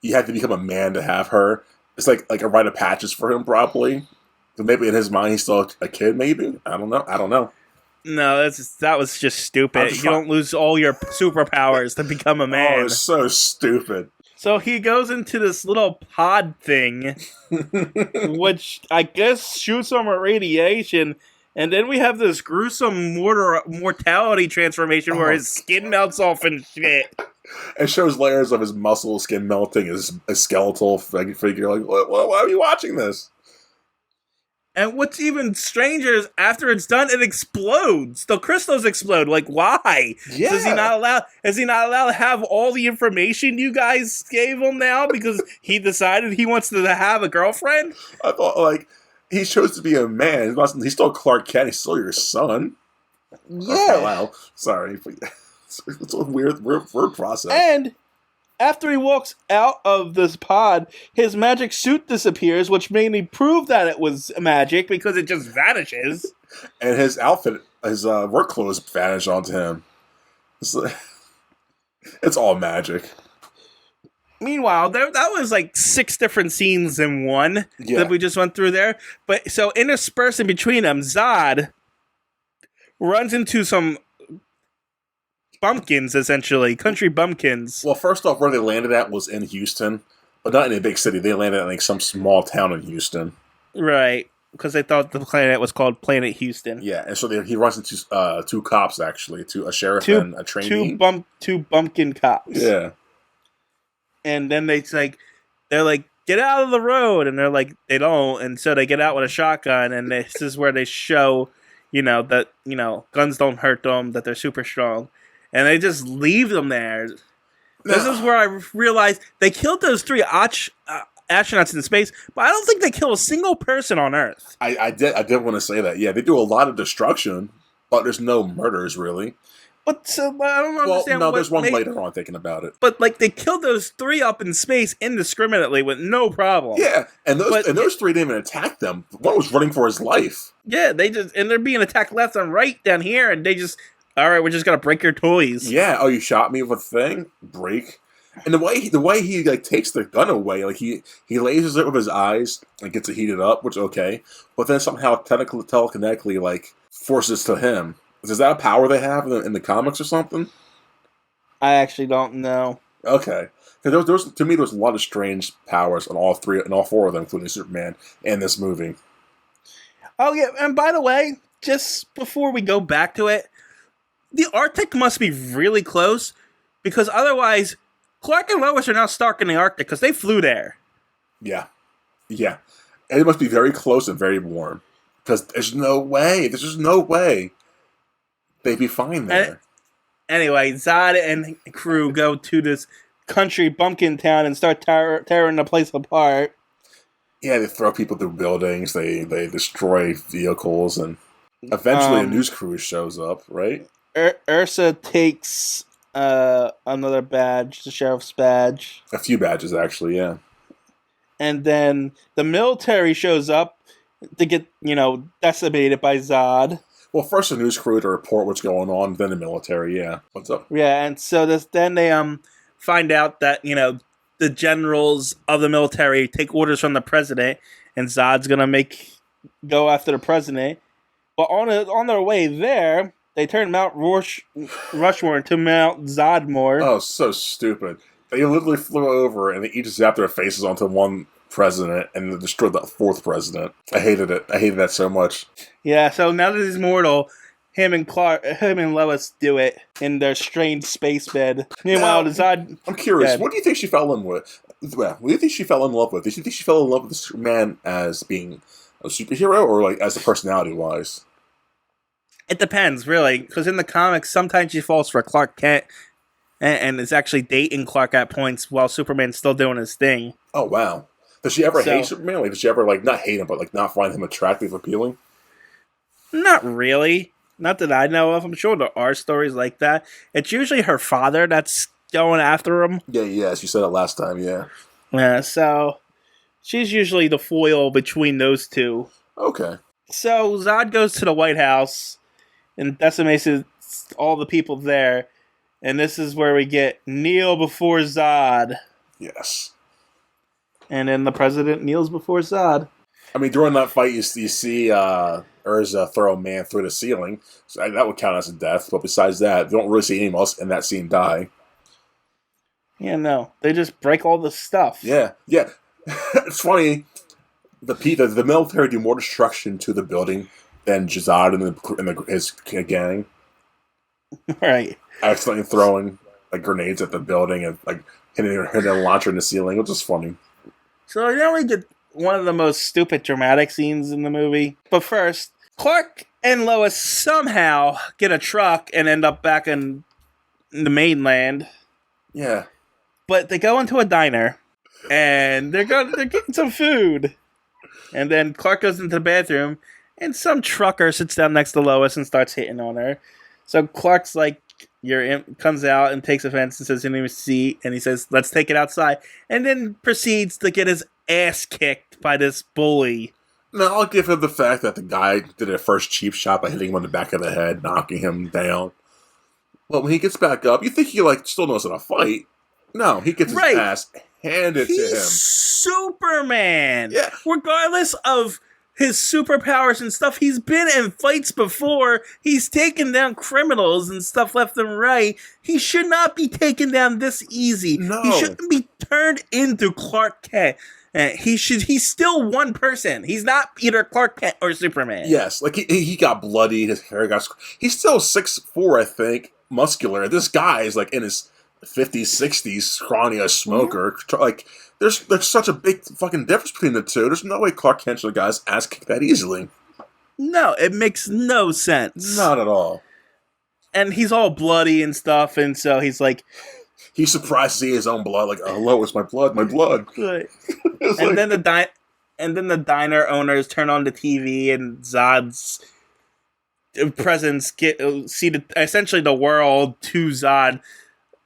Speaker 2: you have to become a man to have her. It's like a rite of passage for him, probably. So maybe in his mind he's still a kid, maybe? I don't know.
Speaker 1: No, that was just stupid. You don't lose all your superpowers to become a man.
Speaker 2: Oh, it's so stupid.
Speaker 1: So he goes into this little pod thing, which I guess shoots him with radiation, and then we have this gruesome mortality transformation where his skin melts off and shit.
Speaker 2: It shows layers of his muscle skin melting, his skeletal figure. Like, why are you watching this?
Speaker 1: And what's even stranger is after it's done, it explodes. The crystals explode. Like, why?
Speaker 2: Yeah.
Speaker 1: Is he not allowed to have all the information you guys gave him now because he decided he wants to have a girlfriend?
Speaker 2: I thought, he chose to be a man. He's still Clark Kent. He's still your son.
Speaker 1: Yeah.
Speaker 2: Wow. Sorry. It's a weird process.
Speaker 1: And after he walks out of this pod, his magic suit disappears, which made me prove that it was magic because it just vanishes.
Speaker 2: And his outfit, his work clothes vanish onto him. It's all magic.
Speaker 1: Meanwhile, that was 6 different scenes in one that we just went through there. But so interspersed in between them, Zod runs into some bumpkins, essentially. Country bumpkins.
Speaker 2: Well, first off, where they landed at was in Houston, but not in a big city. They landed at some small town in Houston.
Speaker 1: Right, because they thought the planet was called Planet Houston.
Speaker 2: Yeah, and so he runs into 2 cops, actually, a sheriff and a trainee.
Speaker 1: Two bumpkin cops.
Speaker 2: Yeah.
Speaker 1: And then they're like, get out of the road, and they're like, they don't, and so they get out with a shotgun, and this is where they show, that guns don't hurt them, that they're super strong. And they just leave them there. This is where I realized they killed those 3 astronauts in space, but I don't think they kill a single person on Earth.
Speaker 2: I did want to say that. Yeah, they do a lot of destruction, but there's no murders, really.
Speaker 1: But so I don't
Speaker 2: Well,
Speaker 1: understand.
Speaker 2: no, there's one later on thinking about it.
Speaker 1: But like they killed those 3 up in space indiscriminately with no problem.
Speaker 2: Yeah, and those 3 didn't even attack them. One was running for his life.
Speaker 1: Yeah, they're being attacked left and right down here, and they just, all right, we're just gonna break your toys.
Speaker 2: Yeah. Oh, you shot me with a thing? Break. And the way he like takes the gun away, like he lasers it with his eyes and gets it heated up, which is okay. But then somehow telekinetically like forces to him. Is that a power they have in the comics or something?
Speaker 1: I actually don't know.
Speaker 2: Okay, because to me there's a lot of strange powers on all 4 of them, including Superman in this movie.
Speaker 1: Oh yeah, and by the way, just before we go back to it, the Arctic must be really close because otherwise, Clark and Lois are now stuck in the Arctic because they flew there.
Speaker 2: Yeah, yeah, and it must be very close and very warm because there's just no way they'd be fine there.
Speaker 1: Anyway, Zod and crew go to this country bumpkin town and start tearing the place apart.
Speaker 2: Yeah, they throw people through buildings, they destroy vehicles, and eventually a news crew shows up, right?
Speaker 1: Ursa takes another badge, the sheriff's badge.
Speaker 2: A few badges, actually, yeah.
Speaker 1: And then the military shows up to get, decimated by Zod.
Speaker 2: Well, first the news crew to report what's going on, then the military, yeah. What's up?
Speaker 1: Yeah, and so then they find out that, the generals of the military take orders from the president, and Zod's gonna go after the president. But on their way there, they turn Mount Rushmore into Mount Zodmore.
Speaker 2: Oh, so stupid. They literally flew over and they each zapped their faces onto one president and then destroyed the 4th president. I hated it. I hated that so much.
Speaker 1: Yeah, so now that he's mortal, him and Lois do it in their strange space bed. Meanwhile, Zod...
Speaker 2: I'm curious, what do you think she fell in with? Well, what do you think she fell in love with? Did you think she fell in love with Superman as being a superhero or like as a personality-wise?
Speaker 1: It depends, really, because in the comics, sometimes she falls for Clark Kent and is actually dating Clark at points while Superman's still doing his thing.
Speaker 2: Oh, wow. Does she ever hate Superman? Like, does she ever, like, not hate him, but, like, not find him attractive, appealing?
Speaker 1: Not really. Not that I know of. I'm sure there are stories like that. It's usually her father that's going after him.
Speaker 2: Yeah, she said it last time, yeah.
Speaker 1: Yeah, so she's usually the foil between those two.
Speaker 2: Okay.
Speaker 1: So Zod goes to the White House and decimates all the people there. And this is where we get kneel before Zod.
Speaker 2: Yes.
Speaker 1: And then the president kneels before Zod.
Speaker 2: I mean, during that fight, you see Urza throw a man through the ceiling. So that would count as a death. But besides that, you don't really see anyone else in that scene die.
Speaker 1: Yeah, no. They just break all the stuff.
Speaker 2: Yeah. It's funny. The military do more destruction to the building than Zod and his gang.
Speaker 1: Right.
Speaker 2: Accidentally throwing like grenades at the building and like hitting a launcher in the ceiling, which is funny.
Speaker 1: So we get one of the most stupid dramatic scenes in the movie. But first, Clark and Lois somehow get a truck and end up back in the mainland.
Speaker 2: Yeah.
Speaker 1: But they go into a diner and they're getting some food. And then Clark goes into the bathroom and some trucker sits down next to Lois and starts hitting on her. So Clark's like, comes out and takes offense and says, "You need a seat," and he says, "Let's take it outside," and then proceeds to get his ass kicked by this bully.
Speaker 2: Now, I'll give him the fact that the guy did a first cheap shot by hitting him on the back of the head, knocking him down. Well, when he gets back up, you think he still knows how to fight. No, he gets his ass handed to him.
Speaker 1: He's Superman.
Speaker 2: Yeah.
Speaker 1: Regardless of his superpowers and stuff, he's been in fights before. He's taken down criminals and stuff left and right. He should not be taken down this easy.
Speaker 2: No.
Speaker 1: He shouldn't be turned into Clark Kent. He's still one person. He's not either Clark Kent or Superman.
Speaker 2: Yes, like he got bloody, his hair got... He's still 6'4", I think, muscular. This guy is like in his 50s, 60s, scrawny, a smoker. Like... There's such a big fucking difference between the two. There's no way Clark Kent should have got his ass kicked that easily.
Speaker 1: No, it makes no sense.
Speaker 2: Not at all.
Speaker 1: And he's all bloody and stuff, and so he's like...
Speaker 2: He's surprised to see his own blood. Like, hello, it's my blood, my blood.
Speaker 1: And then the diner owners turn on the TV, and Zod's presence see essentially the world to Zod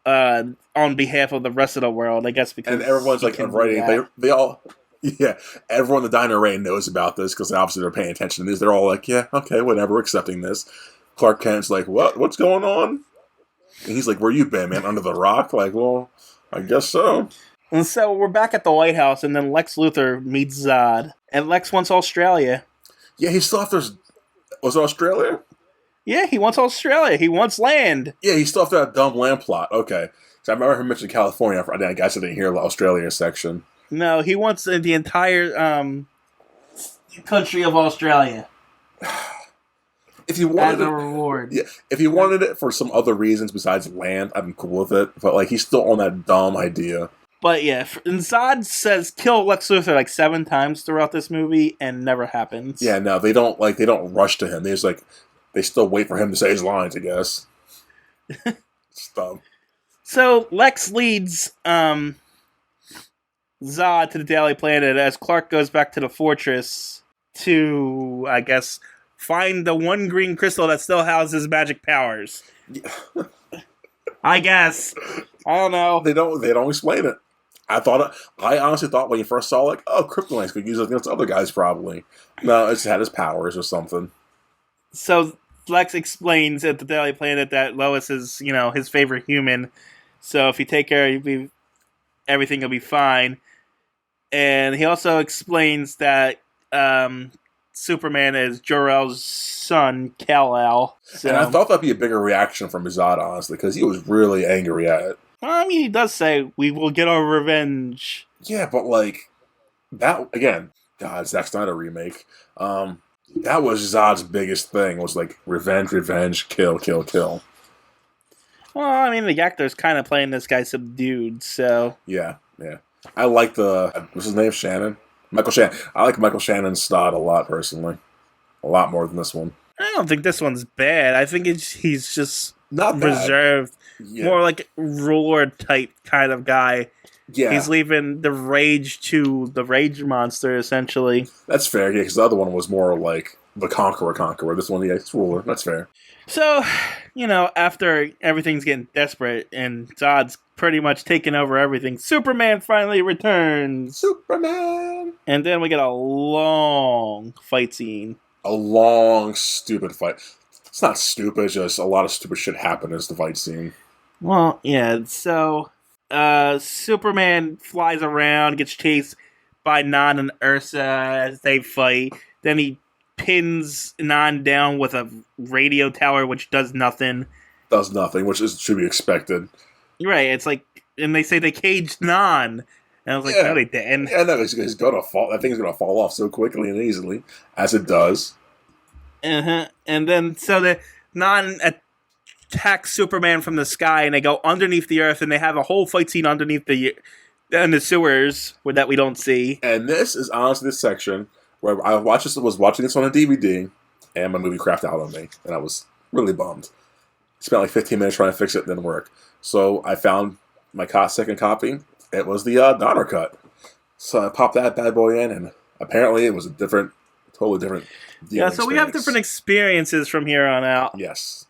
Speaker 1: on behalf of the rest of the world. I guess because
Speaker 2: and everyone's like writing. They all. Yeah, everyone in the diner Ray knows about this because obviously they're paying attention to this. They're all like, "Yeah, okay, whatever, we're accepting this." Clark Kent's like, "What? What's going on?" And he's like, "Where you been, man? Under the rock?" Like, well, I guess so.
Speaker 1: And so we're back at the White House, and then Lex Luthor meets Zod, and Lex wants Australia.
Speaker 2: Yeah, he still after. Was it Australia?
Speaker 1: Yeah, he wants Australia. He wants land.
Speaker 2: Yeah, he's still after that dumb land plot. Okay, so I remember him mentioning California. I guess I didn't hear the Australia section.
Speaker 1: No, he wants the entire country of Australia.
Speaker 2: If you wanted
Speaker 1: as a reward.
Speaker 2: Yeah, if he wanted it for some other reasons besides land, I'm cool with it. But like, he's still on that dumb idea.
Speaker 1: But yeah, and Zod says kill Lex Luthor like 7 times throughout this movie, and never happens.
Speaker 2: Yeah, no, they don't rush to him. They still wait for him to say his lines, I guess. It's dumb.
Speaker 1: So Lex leads Zod to the Daily Planet as Clark goes back to the fortress to, I guess, find the one green crystal that still houses magic powers.
Speaker 2: Yeah.
Speaker 1: I guess. I don't know.
Speaker 2: They don't explain it. I honestly thought when you first saw it, like, oh, Kryptonite's could use it against other guys probably. No, it just had his powers or something.
Speaker 1: So Lex explains at the Daily Planet that Lois is, his favorite human. So if you take care, everything will be fine. And he also explains that Superman is Jor-El's son, Kal-El. So,
Speaker 2: and I thought that'd be a bigger reaction from Zod, honestly, because he was really angry at it.
Speaker 1: I mean, he does say, we will get our revenge.
Speaker 2: Yeah, but like, that, again, God, Zack Snyder remake, that was Zod's biggest thing, was like, revenge, kill.
Speaker 1: Well, I mean, the actor's kind of playing this guy subdued, so...
Speaker 2: Yeah. I like what's his name, Shannon? Michael Shannon. I like Michael Shannon's Zod a lot, personally. A lot more than this one.
Speaker 1: I don't think this one's bad. I think he's just
Speaker 2: not bad.
Speaker 1: Reserved. Yeah. More like ruler type kind of guy.
Speaker 2: Yeah.
Speaker 1: He's leaving the rage to the rage monster, essentially.
Speaker 2: That's fair, yeah, because the other one was more like the conqueror. This one, yeah, it's ruler. That's fair.
Speaker 1: So, after everything's getting desperate and Zod's pretty much taking over everything, Superman finally returns.
Speaker 2: Superman!
Speaker 1: And then we get a long fight scene.
Speaker 2: A long, stupid fight. It's not stupid, it's just a lot of stupid shit happened as the fight scene.
Speaker 1: Well, yeah, so Superman flies around, gets chased by Nan and Ursa as they fight. Then he pins Nan down with a radio tower, which does nothing.
Speaker 2: Which should be expected.
Speaker 1: Right, it's like, and they say they caged Nan. And I was like, no, they didn't.
Speaker 2: Yeah, no, it's going to fall. That thing's going to fall off so quickly and easily, as it does.
Speaker 1: Uh-huh. And then, so the Nan attacks Superman from the sky, and they go underneath the earth, and they have a whole fight scene underneath in the sewers that we don't see.
Speaker 2: And this is honestly this section where I was watching this on a DVD, and my movie crapped out on me, and I was really bummed. Spent like 15 minutes trying to fix it, and didn't work. So I found my second copy. It was the Donner cut. So I popped that bad boy in, and apparently it was totally different.
Speaker 1: Yeah, so we have different experiences from here on out.
Speaker 2: Yes.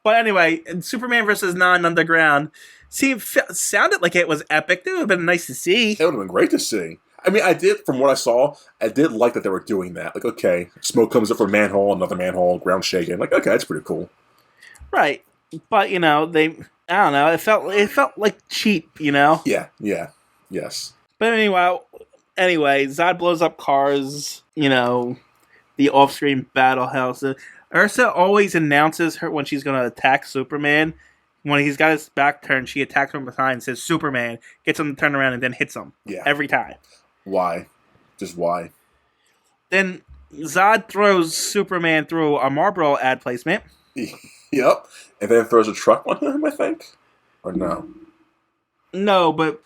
Speaker 1: But anyway, Superman versus Nan underground. See, it sounded like it was epic. It would have been nice to see.
Speaker 2: It would have been great to see. I mean, from what I saw, I did like that they were doing that. Like, okay, smoke comes up from a manhole, another manhole, ground shaking. Like, okay, that's pretty cool.
Speaker 1: Right. But, I don't know, it felt like cheap,
Speaker 2: Yeah, yes.
Speaker 1: But anyway, Zod blows up cars, the off-screen battle house. Ursa always announces her when she's going to attack Superman. When he's got his back turned, she attacks him from behind and says, Superman, gets him to turn around and then hits him.
Speaker 2: Yeah.
Speaker 1: Every time.
Speaker 2: Why? Just why?
Speaker 1: Then Zod throws Superman through a Marlboro ad placement.
Speaker 2: Yep. And then throws a truck on him, I think? Or no?
Speaker 1: No, but...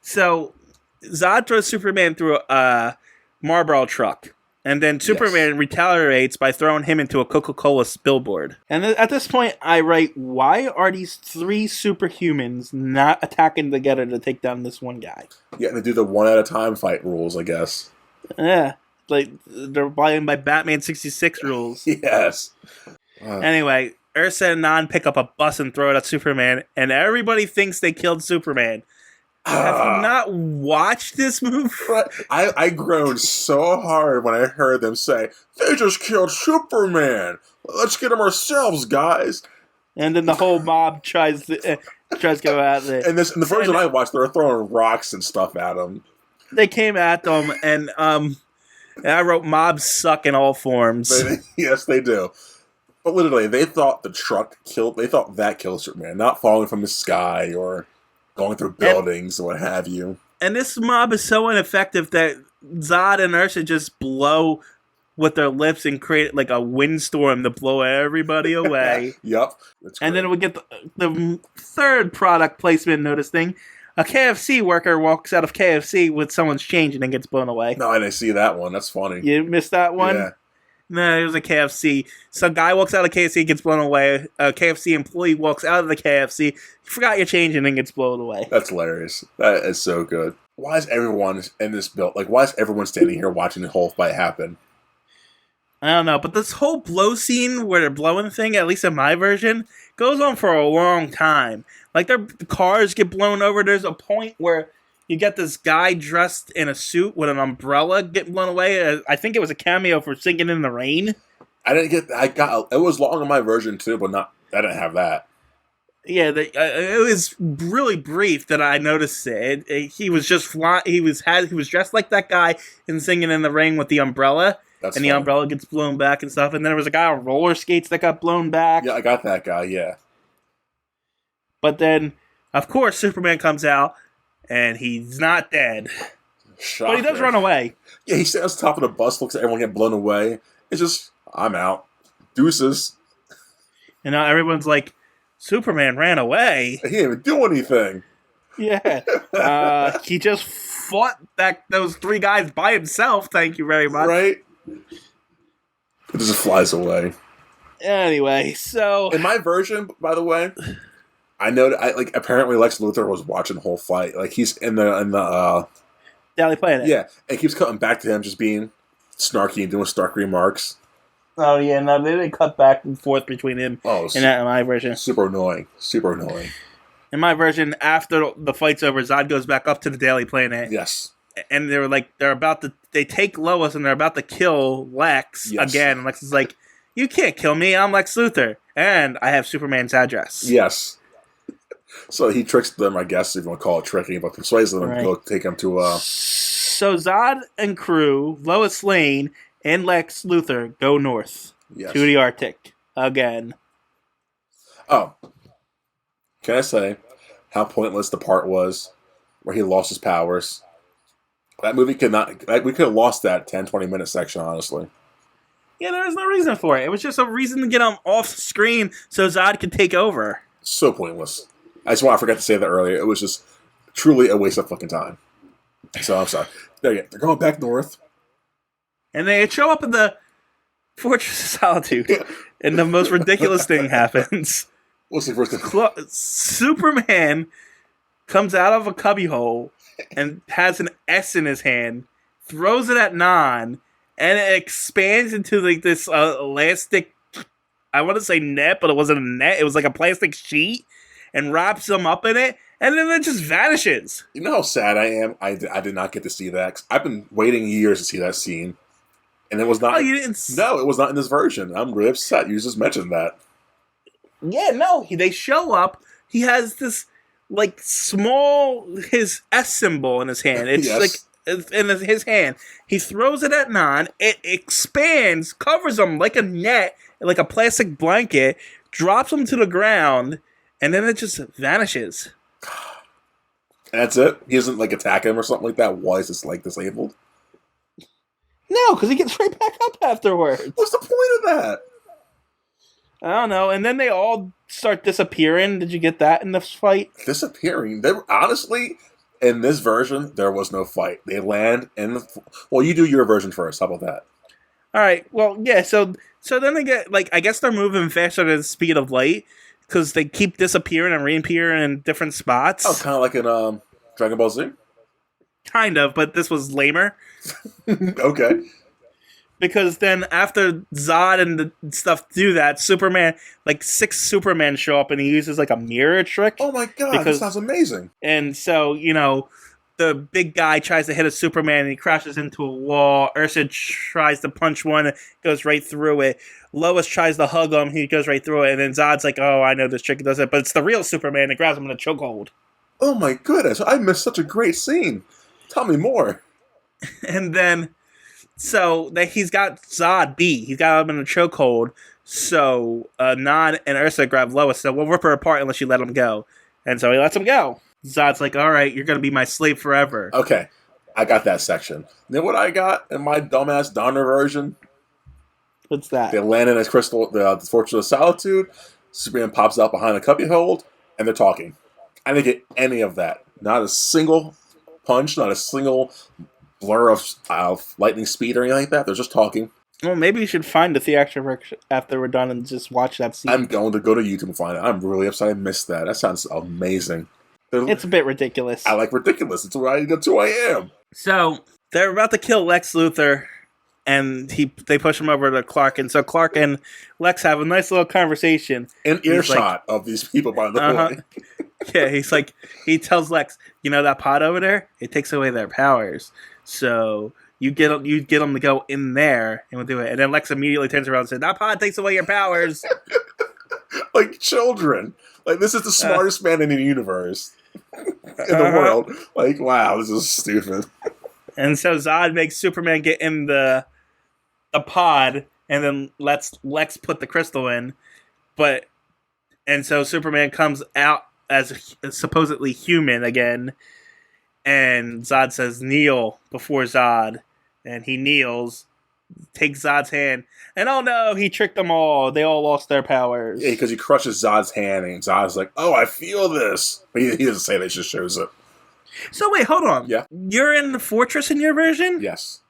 Speaker 1: So, Zod throws Superman through a Marlboro truck. And then Superman retaliates by throwing him into a Coca-Cola billboard. And at this point, I write, why are these 3 superhumans not attacking together to take down this one guy?
Speaker 2: Yeah, they do the one at a time fight rules, I guess.
Speaker 1: Yeah. like they're playing by Batman 66 rules.
Speaker 2: Yes.
Speaker 1: Anyway, Ursa and Nan pick up a bus and throw it at Superman, and everybody thinks they killed Superman. Have you not watched this movie?
Speaker 2: I groaned so hard when I heard them say, "They just killed Superman. Let's get him ourselves, guys."
Speaker 1: And then the whole mob tries to go at it.
Speaker 2: And in the version I watched, they were throwing rocks and stuff at him.
Speaker 1: They came at them, and I wrote "mobs suck in all forms."
Speaker 2: Yes, they do. But literally, they thought that killed Superman, not falling from the sky or going through buildings or what have you. And
Speaker 1: this mob is so ineffective that Zod and Ursa just blow with their lips and create like a windstorm to blow everybody away.
Speaker 2: Yep.
Speaker 1: And then we get the third product placement notice thing. A KFC worker walks out of KFC with someone's change and then gets blown away.
Speaker 2: No, I didn't see that one. That's funny.
Speaker 1: You missed that one?
Speaker 2: Yeah.
Speaker 1: No, it was a KFC. Some guy walks out of KFC, gets blown away. A KFC employee walks out of the KFC, you forgot your change, and then gets blown away.
Speaker 2: That's hilarious. That is so good. Why is everyone in this build? Like, why is everyone standing here watching the whole fight happen?
Speaker 1: I don't know, but this whole blow scene where they're blowing thing, at least in my version, goes on for a long time. Like, their cars get blown over. There's a point where you get this guy dressed in a suit with an umbrella get blown away. I think it was a cameo for Singing in the Rain.
Speaker 2: It was long in my version too, but I didn't have that.
Speaker 1: Yeah, it was really brief that I noticed it. He was just he was dressed like that guy in Singing in the Rain with the umbrella.
Speaker 2: That's
Speaker 1: and the umbrella gets blown back and stuff. And then there was a guy on roller skates that got blown back.
Speaker 2: Yeah, I got that guy, yeah.
Speaker 1: But then, of course, Superman comes out, and he's not dead.
Speaker 2: Shocker.
Speaker 1: But he does run away.
Speaker 2: Yeah, he stands on top of the bus, looks at everyone get blown away. It's just, I'm out. Deuces.
Speaker 1: And now everyone's like, Superman ran away.
Speaker 2: He didn't even do anything.
Speaker 1: Yeah. He just fought those three guys by himself, thank you very much.
Speaker 2: Right? It just flies away.
Speaker 1: Anyway, so
Speaker 2: in my version, by the way, I know that apparently Lex Luthor was watching the whole fight. Like he's in the
Speaker 1: Daily Planet.
Speaker 2: Yeah, and keeps cutting back to him just being snarky and doing snarky remarks.
Speaker 1: Oh yeah, no, they didn't cut back and forth between him and my version.
Speaker 2: Super annoying. Super annoying.
Speaker 1: In my version, after the fight's over, Zod goes back up to the Daily Planet.
Speaker 2: Yes.
Speaker 1: And they take Lois and they're about to kill Lex again. And Lex is like, you can't kill me, I'm Lex Luthor. And I have Superman's address.
Speaker 2: Yes. So he tricks them, I guess, if you want to call it tricking, but persuades them to go take him to
Speaker 1: So Zod and crew, Lois Lane, and Lex Luthor go north to the Arctic again.
Speaker 2: Oh. Can I say how pointless the part was where he lost his powers? That movie we could have lost that 10-20 minute section, honestly.
Speaker 1: Yeah, there was no reason for it. It was just a reason to get him off screen so Zod could take over.
Speaker 2: So pointless. I forgot to say that earlier. It was just truly a waste of fucking time. So I'm sorry. They're going back north.
Speaker 1: And they show up in the Fortress of Solitude. And the most ridiculous thing happens.
Speaker 2: What's the first thing?
Speaker 1: Superman comes out of a cubbyhole and has an S in his hand, throws it at Nan, and it expands into like this elastic, I want to say net, but it wasn't a net. It was like a plastic sheet, and wraps him up in it, and then it just vanishes.
Speaker 2: You know how sad I am? I did not get to see that. 'Cause I've been waiting years to see that scene, and it was not.
Speaker 1: Oh, you didn't?
Speaker 2: No, it was not in this version. I'm really upset. You just mentioned that.
Speaker 1: Yeah, no. They show up. He has this like his S symbol in his hand. It's like in his hand. He throws it at Nan. It expands, covers him like a net, like a plastic blanket, drops him to the ground, and then it just vanishes.
Speaker 2: And that's it? He doesn't attack him or something like that? Why is this disabled?
Speaker 1: No, because he gets right back up afterwards.
Speaker 2: What's the point of that?
Speaker 1: I don't know. And then they all start disappearing. Did you get that in this fight?
Speaker 2: Disappearing? Honestly, in this version, there was no fight. They land in the... Well, you do your version first. How about that?
Speaker 1: All right. Well, yeah. So then they get, I guess they're moving faster than the speed of light because they keep disappearing and reappearing in different spots.
Speaker 2: Oh, kind of like in Dragon Ball Z?
Speaker 1: Kind of, but this was lamer.
Speaker 2: Okay.
Speaker 1: because then after Zod and the stuff do that, Superman, like 6 Supermen show up and he uses like a mirror trick.
Speaker 2: Oh my god, this sounds amazing.
Speaker 1: And so, the big guy tries to hit a Superman and he crashes into a wall. Ursa tries to punch one, goes right through it. Lois tries to hug him, he goes right through it. And then Zod's like, oh, I know this trick does it, but it's the real Superman that grabs him in a chokehold.
Speaker 2: Oh my goodness, I missed such a great scene. Tell me more.
Speaker 1: And then, so he's got Zod beat. He's got him in a chokehold. So Nan and Ursa grab Lois. So we'll rip her apart unless you let him go. And so he lets him go. Zod's like, all right, you're going to be my slave forever.
Speaker 2: Okay, I got that section. Then what I got in my dumbass Donner version?
Speaker 1: What's that?
Speaker 2: They land in his crystal, the Fortress of Solitude. Superman pops out behind a cubbyhole, and they're talking. I didn't get any of that. Not a single punch, not a single blur of lightning speed or anything like that. They're just talking.
Speaker 1: Well, maybe you should find the theatrical version after we're done and just watch that scene.
Speaker 2: I'm going to go to YouTube and find it. I'm really upset I missed that. That sounds amazing.
Speaker 1: It's a bit ridiculous.
Speaker 2: I like ridiculous. That's who I am.
Speaker 1: So they're about to kill Lex Luthor, and they push him over to Clark. And so Clark and Lex have a nice little conversation.
Speaker 2: In earshot of these people, by the way.
Speaker 1: Yeah, he tells Lex, that pot over there, it takes away their powers. So you get them to go in there, and we'll do it. And then Lex immediately turns around and says, that pot takes away your powers.
Speaker 2: Like children. Like, this is the smartest man in the universe. In the world. Like, wow, this is stupid.
Speaker 1: And so Zod makes Superman get in the pod, and then lets Lex put the crystal in. And so Superman comes out as supposedly human again, and Zod says, kneel before Zod. And he kneels, takes Zod's hand, and oh no, he tricked them all. They all lost their powers.
Speaker 2: Yeah, because he crushes Zod's hand, and Zod's like, oh, I feel this. But he doesn't say that, he just shows it.
Speaker 1: So wait, hold on.
Speaker 2: Yeah.
Speaker 1: You're in the fortress in your version?
Speaker 2: Yes.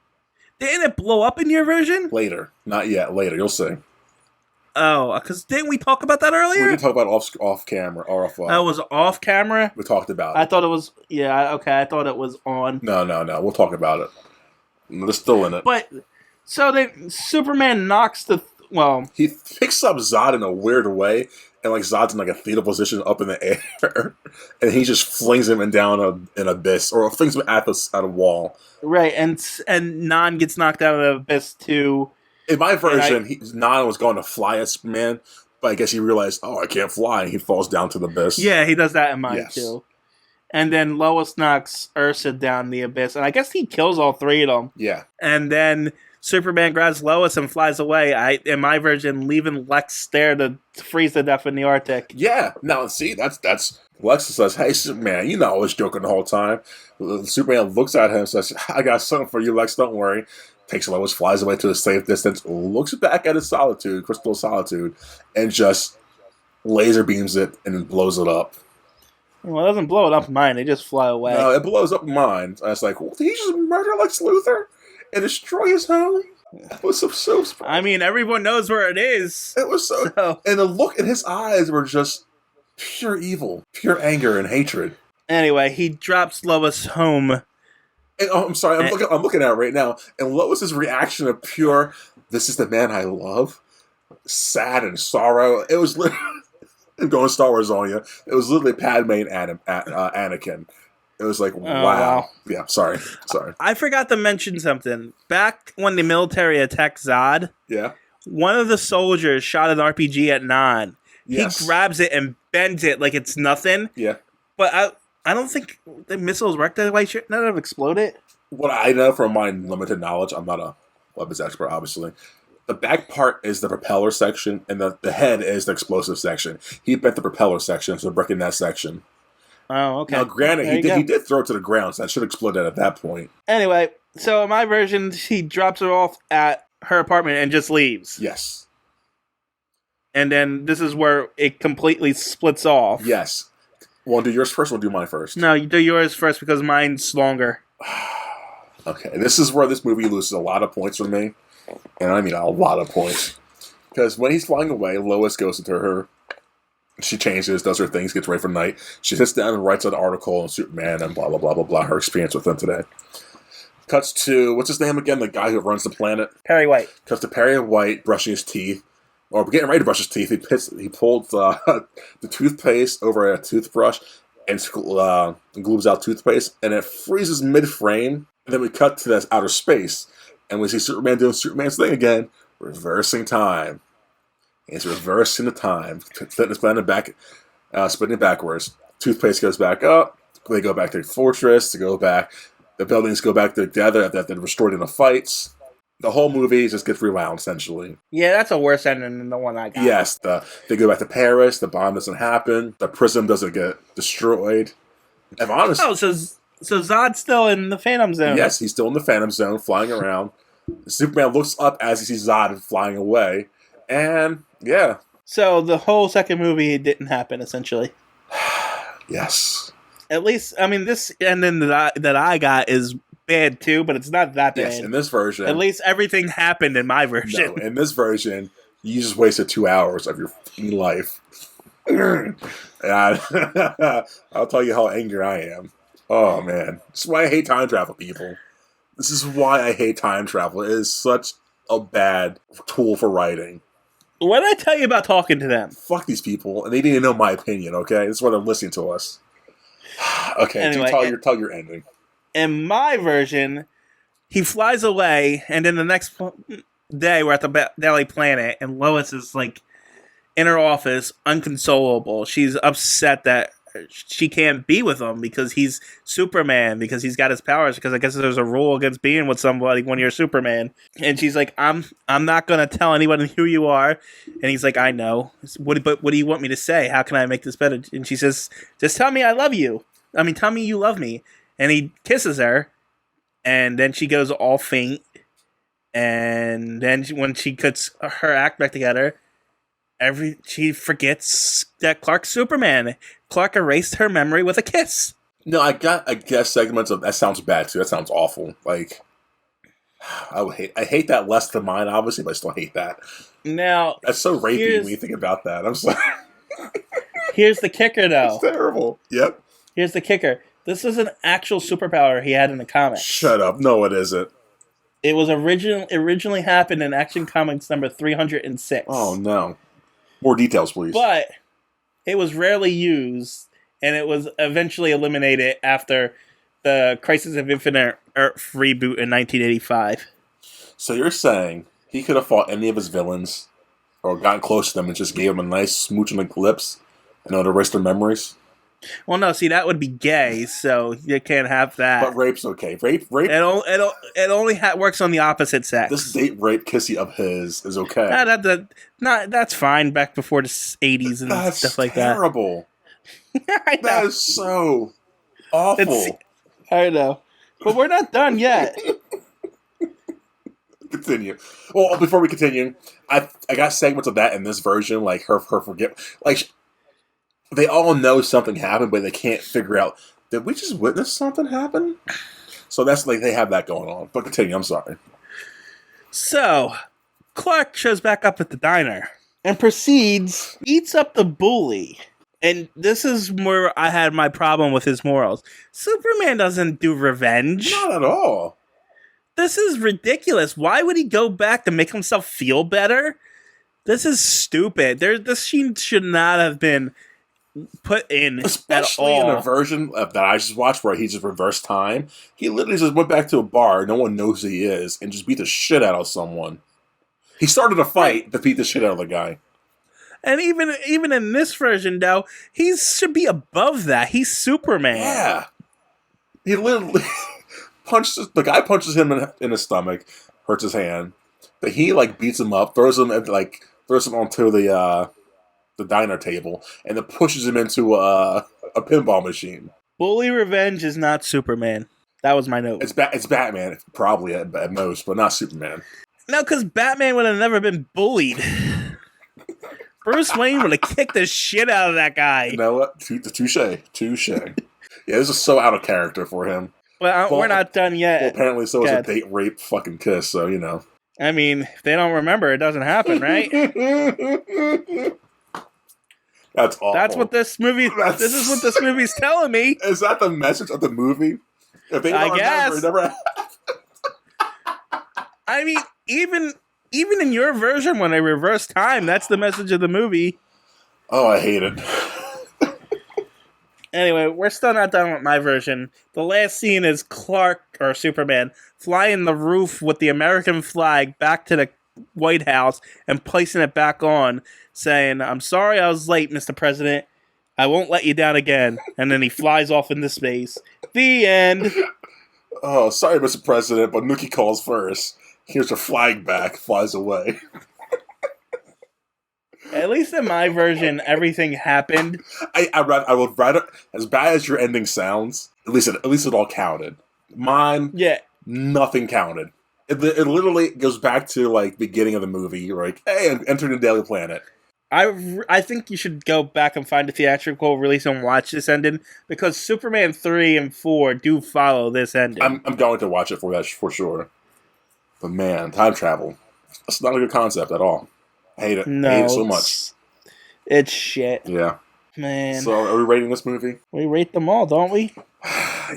Speaker 1: Didn't it blow up in your version?
Speaker 2: Later. Not yet. Later. You'll see.
Speaker 1: Oh, because didn't we talk about that earlier?
Speaker 2: We did talk about off camera. Or off.
Speaker 1: It was off camera?
Speaker 2: We talked about it.
Speaker 1: I thought it was... Yeah, okay. I thought it was on.
Speaker 2: No. We'll talk about it. They're still in it.
Speaker 1: But... So Superman knocks the...
Speaker 2: He picks up Zod in a weird way, and like Zod's in like a fetal position up in the air, and he just flings him down an abyss, or flings him at a wall.
Speaker 1: Right, and Nan gets knocked out of the abyss too.
Speaker 2: In my version, Nan was going to fly as Superman, but I guess he realized, oh, I can't fly, and he falls down to the abyss.
Speaker 1: Yeah, he does that in mine too. And then Lois knocks Ursa down the abyss, and I guess he kills all 3 of them.
Speaker 2: Yeah. And
Speaker 1: then Superman grabs Lois and flies away. In my version, leaving Lex there to freeze to death in the Arctic.
Speaker 2: Yeah. Now, see, that's Lex says, hey, Superman, I was joking the whole time. Superman looks at him and says, I got something for you, Lex, don't worry. Takes Lois, flies away to a safe distance, looks back at his crystal solitude, and just laser beams it and blows it up.
Speaker 1: Well, it doesn't blow it up in mine. They just fly away.
Speaker 2: No, it blows up mine. I was like, well, did he just murder Lex Luthor and destroy his home? It was so surprising.
Speaker 1: I mean, everyone knows where it is.
Speaker 2: It was so... And the look in his eyes were just pure evil, pure anger and hatred.
Speaker 1: Anyway, he drops Lois home.
Speaker 2: And, I'm sorry, I'm looking at it right now, and Lois's reaction of pure, this is the man I love, sad and sorrow. It was literally... I'm going Star Wars on you. It was literally Padme and Anakin. It was like, wow. Yeah, sorry.
Speaker 1: I forgot to mention something. Back when the military attacked Zod, one of the soldiers shot an RPG at Nan. Yes. He grabs it and bends it like it's nothing.
Speaker 2: Yeah.
Speaker 1: But I don't think the missiles work that way. Shouldn't that have exploded?
Speaker 2: What I know from my limited knowledge, I'm not a weapons expert, obviously. The back part is the propeller section, and the head is the explosive section. He bent the propeller section, so breaking that section.
Speaker 1: Oh, okay.
Speaker 2: Now, granted, he did throw it to the ground, so that should explode at that point.
Speaker 1: Anyway, so in my version, he drops her off at her apartment and just leaves.
Speaker 2: Yes.
Speaker 1: And then this is where it completely splits off.
Speaker 2: Yes. Want to do yours first, or do mine first?
Speaker 1: No, you do yours first because mine's longer.
Speaker 2: Okay, this is where this movie loses a lot of points for me. And I mean a lot of points. Because when he's flying away, Lois goes into her... She changes, does her things, gets ready for night. She sits down and writes an article on Superman and blah, blah, blah, blah, blah, her experience with him today. Cuts to, what's his name again? The guy who runs the planet.
Speaker 1: Perry White.
Speaker 2: Cuts to Perry White brushing his teeth. Or getting ready to brush his teeth. He pulled the toothpaste over a toothbrush and glues out toothpaste. And it freezes mid-frame. And then we cut to this outer space. And we see Superman doing Superman's thing again. Reversing time. He's reversing the time. Setting his planet back, spinning backwards. Toothpaste goes back up. They go back to the fortress to go back. The buildings go back together after they're destroyed in the fights. The whole movie just gets rewound, essentially.
Speaker 1: Yeah, that's a worse ending than the one I got.
Speaker 2: Yes, they go back to Paris. The bomb doesn't happen. The prism doesn't get destroyed. If honest,
Speaker 1: so Zod's still in the Phantom Zone.
Speaker 2: Yes, he's still in the Phantom Zone, flying around. Superman looks up as he sees Zod flying away, and yeah.
Speaker 1: So the whole second movie didn't happen, essentially.
Speaker 2: Yes.
Speaker 1: At least, I mean, this ending that I got is bad too, but it's not that bad.
Speaker 2: Yes, in this version.
Speaker 1: At least everything happened in my version.
Speaker 2: No, in this version, you just wasted 2 hours of your life. And I'll tell you how angry I am. Oh, man. This is why I hate time travel, people. This is why I hate time travel. It is such a bad tool for writing.
Speaker 1: What did I tell you about talking to them?
Speaker 2: Fuck these people, and they didn't know my opinion, okay? This is why they're listening to us. Okay,
Speaker 1: anyway,
Speaker 2: tell your ending.
Speaker 1: In my version, he flies away, and then the next day we're at the Daily Planet, and Lois is like in her office, unconsolable. She's upset that she can't be with him because he's Superman, because he's got his powers, because I guess there's a rule against being with somebody when you're Superman. And she's like, I'm not gonna tell anyone who you are. And he's like, I know. But what do you want me to say? How can I make this better? And she says, just tell me I love you. I mean, tell me you love me. And he kisses her, and then she goes all faint. And then when she puts her act back together, she forgets that Clark's Superman. Clark erased her memory with a kiss.
Speaker 2: No, I guess segments of that sounds bad too. That sounds awful. Like I hate that less than mine, obviously, but I still hate that.
Speaker 1: Now
Speaker 2: that's so rapey when you think about that. I'm sorry.
Speaker 1: Here's the kicker, though.
Speaker 2: It's terrible. Yep.
Speaker 1: Here's the kicker. This is an actual superpower he had in the comics.
Speaker 2: Shut up. No, it isn't.
Speaker 1: It was originally happened in Action Comics number 306.
Speaker 2: Oh no. More details, please.
Speaker 1: But it was rarely used, and it was eventually eliminated after the Crisis of Infinite Earth reboot in 1985.
Speaker 2: So you're saying he could have fought any of his villains, or gotten close to them and just gave them a nice smooch on the lips, and it would erase their memories?
Speaker 1: Well, no, see, that would be gay, so you can't have that.
Speaker 2: But rape's okay. Rape.
Speaker 1: It only works on the opposite sex.
Speaker 2: This date rape kissy of his is okay.
Speaker 1: That's fine back before the 80s and stuff like that.
Speaker 2: That's terrible. That is so awful.
Speaker 1: I know. But we're not done yet.
Speaker 2: Continue. Well, before we continue, I got segments of that in this version, like her forget, like they all know something happened, but they can't figure out, did we just witness something happen? So that's like they have that going on. But continue. I'm sorry.
Speaker 1: So Clark shows back up at the diner and eats up the bully. And this is where I had my problem with his morals. Superman doesn't do revenge.
Speaker 2: Not at all.
Speaker 1: This is ridiculous. Why would he go back to make himself feel better? This is stupid. This scene should not have been put in
Speaker 2: especially
Speaker 1: at all.
Speaker 2: In a version that I just watched where he just reversed time. He literally just went back to a bar, no one knows who he is, and just beat the shit out of someone. He started a fight to beat the shit out of the guy. And
Speaker 1: even in this version, though, he should be above that. He's Superman.
Speaker 2: Yeah. He literally the guy punches him in his stomach, hurts his hand. But he beats him up, throws him onto the diner table, and then pushes him into a pinball machine.
Speaker 1: Bully revenge is not Superman. That was my note.
Speaker 2: It's Batman, probably at most, but not Superman.
Speaker 1: No, because Batman would have never been bullied. Bruce Wayne would have kicked the shit out of that guy.
Speaker 2: You know what? Touche. Yeah, this is so out of character for him.
Speaker 1: Well, we're not done yet.
Speaker 2: Well, apparently so is a date rape fucking kiss, so you know.
Speaker 1: I mean, if they don't remember, it doesn't happen, right?
Speaker 2: That's awful.
Speaker 1: This is what this movie's telling me.
Speaker 2: Is that the message of the movie? If they don't remember, it never happened.
Speaker 1: I mean, even in your version, when they reverse time, that's the message of the movie.
Speaker 2: Oh, I hate it.
Speaker 1: Anyway, we're still not done with my version. The last scene is Clark, or Superman, flying the roof with the American flag back to the White House and placing it back on, saying, "I'm sorry I was late, Mr. President. I won't let you down again." And then he flies off into space. The end.
Speaker 2: Oh, sorry, Mr. President, but Nookie calls first. Here's your flag back, flies away.
Speaker 1: At least in my version, everything happened.
Speaker 2: I would rather, as bad as your ending sounds, at least it all counted. Mine,
Speaker 1: Yeah.
Speaker 2: nothing counted. It literally goes back to like beginning of the movie. You're like, hey, I'm entering the Daily Planet.
Speaker 1: I think you should go back and find the theatrical release and watch this ending, because Superman 3 and 4 do follow this ending.
Speaker 2: I'm going to watch it for that for sure. But man, time travel. That's not a good concept at all. I hate it.
Speaker 1: No,
Speaker 2: I hate it so much.
Speaker 1: It's shit.
Speaker 2: Yeah.
Speaker 1: Man.
Speaker 2: So are we rating this movie?
Speaker 1: We rate them all, don't we?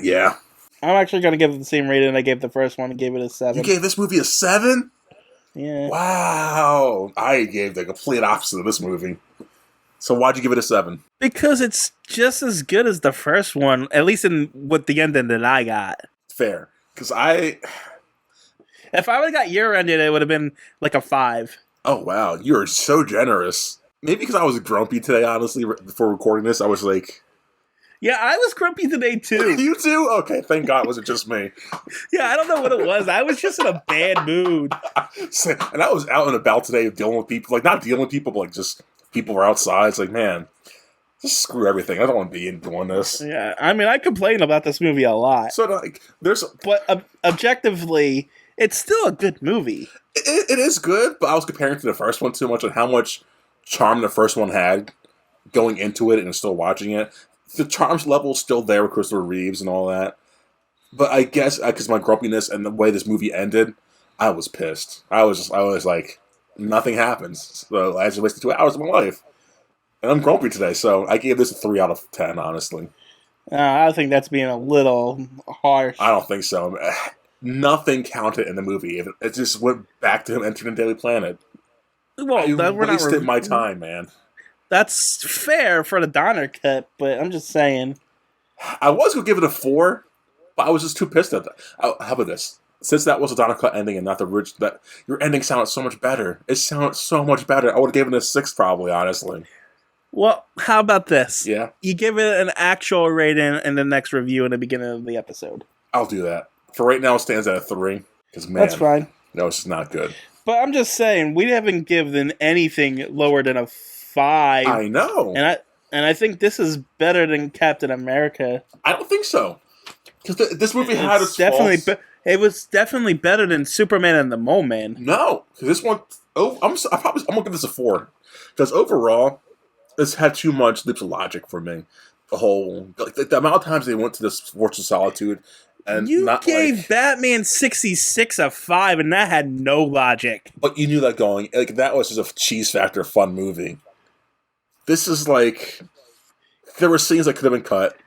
Speaker 2: Yeah.
Speaker 1: I'm actually going to give it the same rating I gave the first one and gave it a 7.
Speaker 2: You gave this movie a 7?
Speaker 1: Yeah.
Speaker 2: Wow. I gave the complete opposite of this movie. So why'd you give it a 7?
Speaker 1: Because it's just as good as the first one, at least in with the ending that I got.
Speaker 2: Fair. Because
Speaker 1: If I would have got your ending, it would have been like a 5.
Speaker 2: Oh, wow. You're so generous. Maybe because I was grumpy today, honestly, before recording this. I was like...
Speaker 1: Yeah, I was grumpy today, too.
Speaker 2: You too? Okay, thank God it wasn't just me.
Speaker 1: Yeah, I don't know what it was. I was just in a bad mood.
Speaker 2: And I was out and about today dealing with people. Like, not dealing with people, but like just people were outside. It's like, man, just screw everything. I don't want to be in doing this.
Speaker 1: Yeah, I mean, I complain about this movie a lot.
Speaker 2: So, like,
Speaker 1: But objectively, it's still a good movie.
Speaker 2: It is good, but I was comparing it to the first one too much on how much charm the first one had going into it and still watching it. The charm's level is still there with Christopher Reeves and all that. But I guess because my grumpiness and the way this movie ended, I was pissed. I was like, nothing happens. So I just wasted 2 hours of my life. And I'm grumpy today, so I gave this a 3 out of 10, honestly.
Speaker 1: I think that's being a little harsh.
Speaker 2: I don't think so. Nothing counted in the movie. It just went back to him entering the Daily Planet.
Speaker 1: Well,
Speaker 2: I wasted my time, man.
Speaker 1: That's fair for the Donner cut, but I'm just saying.
Speaker 2: I was going to give it a 4, but I was just too pissed at that. How about this? Since that was a Donner cut ending and not the rich, that your ending sounded so much better. It sounded so much better. I would have given it a 6 probably, honestly.
Speaker 1: Well, how about this?
Speaker 2: Yeah?
Speaker 1: You give it an actual rating in the next review in the beginning of the episode.
Speaker 2: I'll do that. For right now, it stands at a 3. Because, man,
Speaker 1: that's fine.
Speaker 2: No, it's just not good.
Speaker 1: But I'm just saying, we haven't given anything lower than a 5.
Speaker 2: I know.
Speaker 1: And I think this is better than Captain America.
Speaker 2: I don't think so. Because this movie had its
Speaker 1: definitely
Speaker 2: faults.
Speaker 1: It was definitely better than Superman and the Mole Man.
Speaker 2: No. Because this one... I'm going to give this a 4. Because overall, this had too much leaps of logic for me. The whole... Like, the amount of times they went to this Fortress of Solitude... And
Speaker 1: you
Speaker 2: not
Speaker 1: gave Batman 66 a 5, and that had no logic.
Speaker 2: But you knew that going. Like, that was just a cheese factor fun movie. This is like... There were scenes that could have been cut.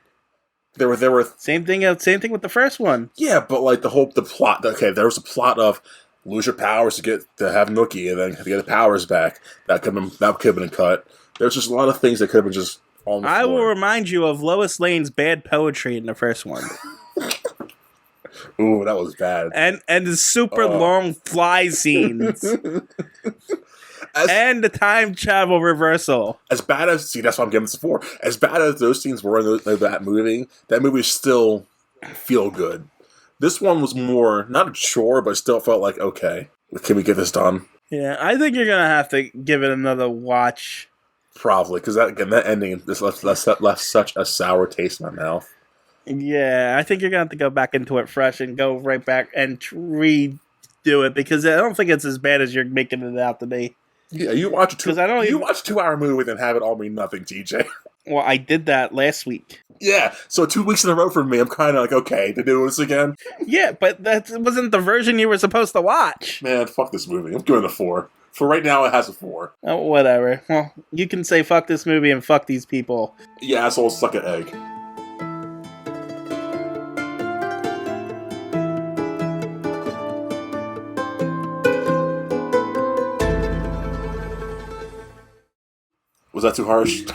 Speaker 2: There were
Speaker 1: same thing with the first one.
Speaker 2: Yeah, but like the plot... Okay, there was a plot of lose your powers to have Nookie and then to get the powers back. That could have been cut. There's just a lot of things that could have been just on the floor.
Speaker 1: I will remind you of Lois Lane's bad poetry in the first one.
Speaker 2: Ooh, that was bad.
Speaker 1: And the super long fly scenes. And the time travel reversal.
Speaker 2: As bad as... See, that's why I'm giving this a 4. As bad as those scenes were in that movie still feel good. This one was more, not a chore, but still felt like, okay, can we get this done?
Speaker 1: Yeah, I think you're going to have to give it another watch.
Speaker 2: Probably, because that ending just left such a sour taste in my mouth.
Speaker 1: Yeah, I think you're going to have to go back into it fresh and go right back and redo it, because I don't think it's as bad as you're making it out to be.
Speaker 2: Yeah, you watch a 2-hour movie and have it all mean nothing, TJ.
Speaker 1: Well, I did that last week.
Speaker 2: Yeah, so 2 weeks in a row for me, I'm kind of like, okay, to do this again?
Speaker 1: Yeah, but that wasn't the version you were supposed to watch.
Speaker 2: Man, fuck this movie. I'm giving it a 4. For right now, it has a 4.
Speaker 1: Oh, whatever. Well, you can say fuck this movie and fuck these people.
Speaker 2: Yeah, assholes suck an egg. Was that too harsh?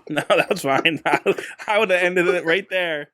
Speaker 1: No, that's fine. I would have ended it right there.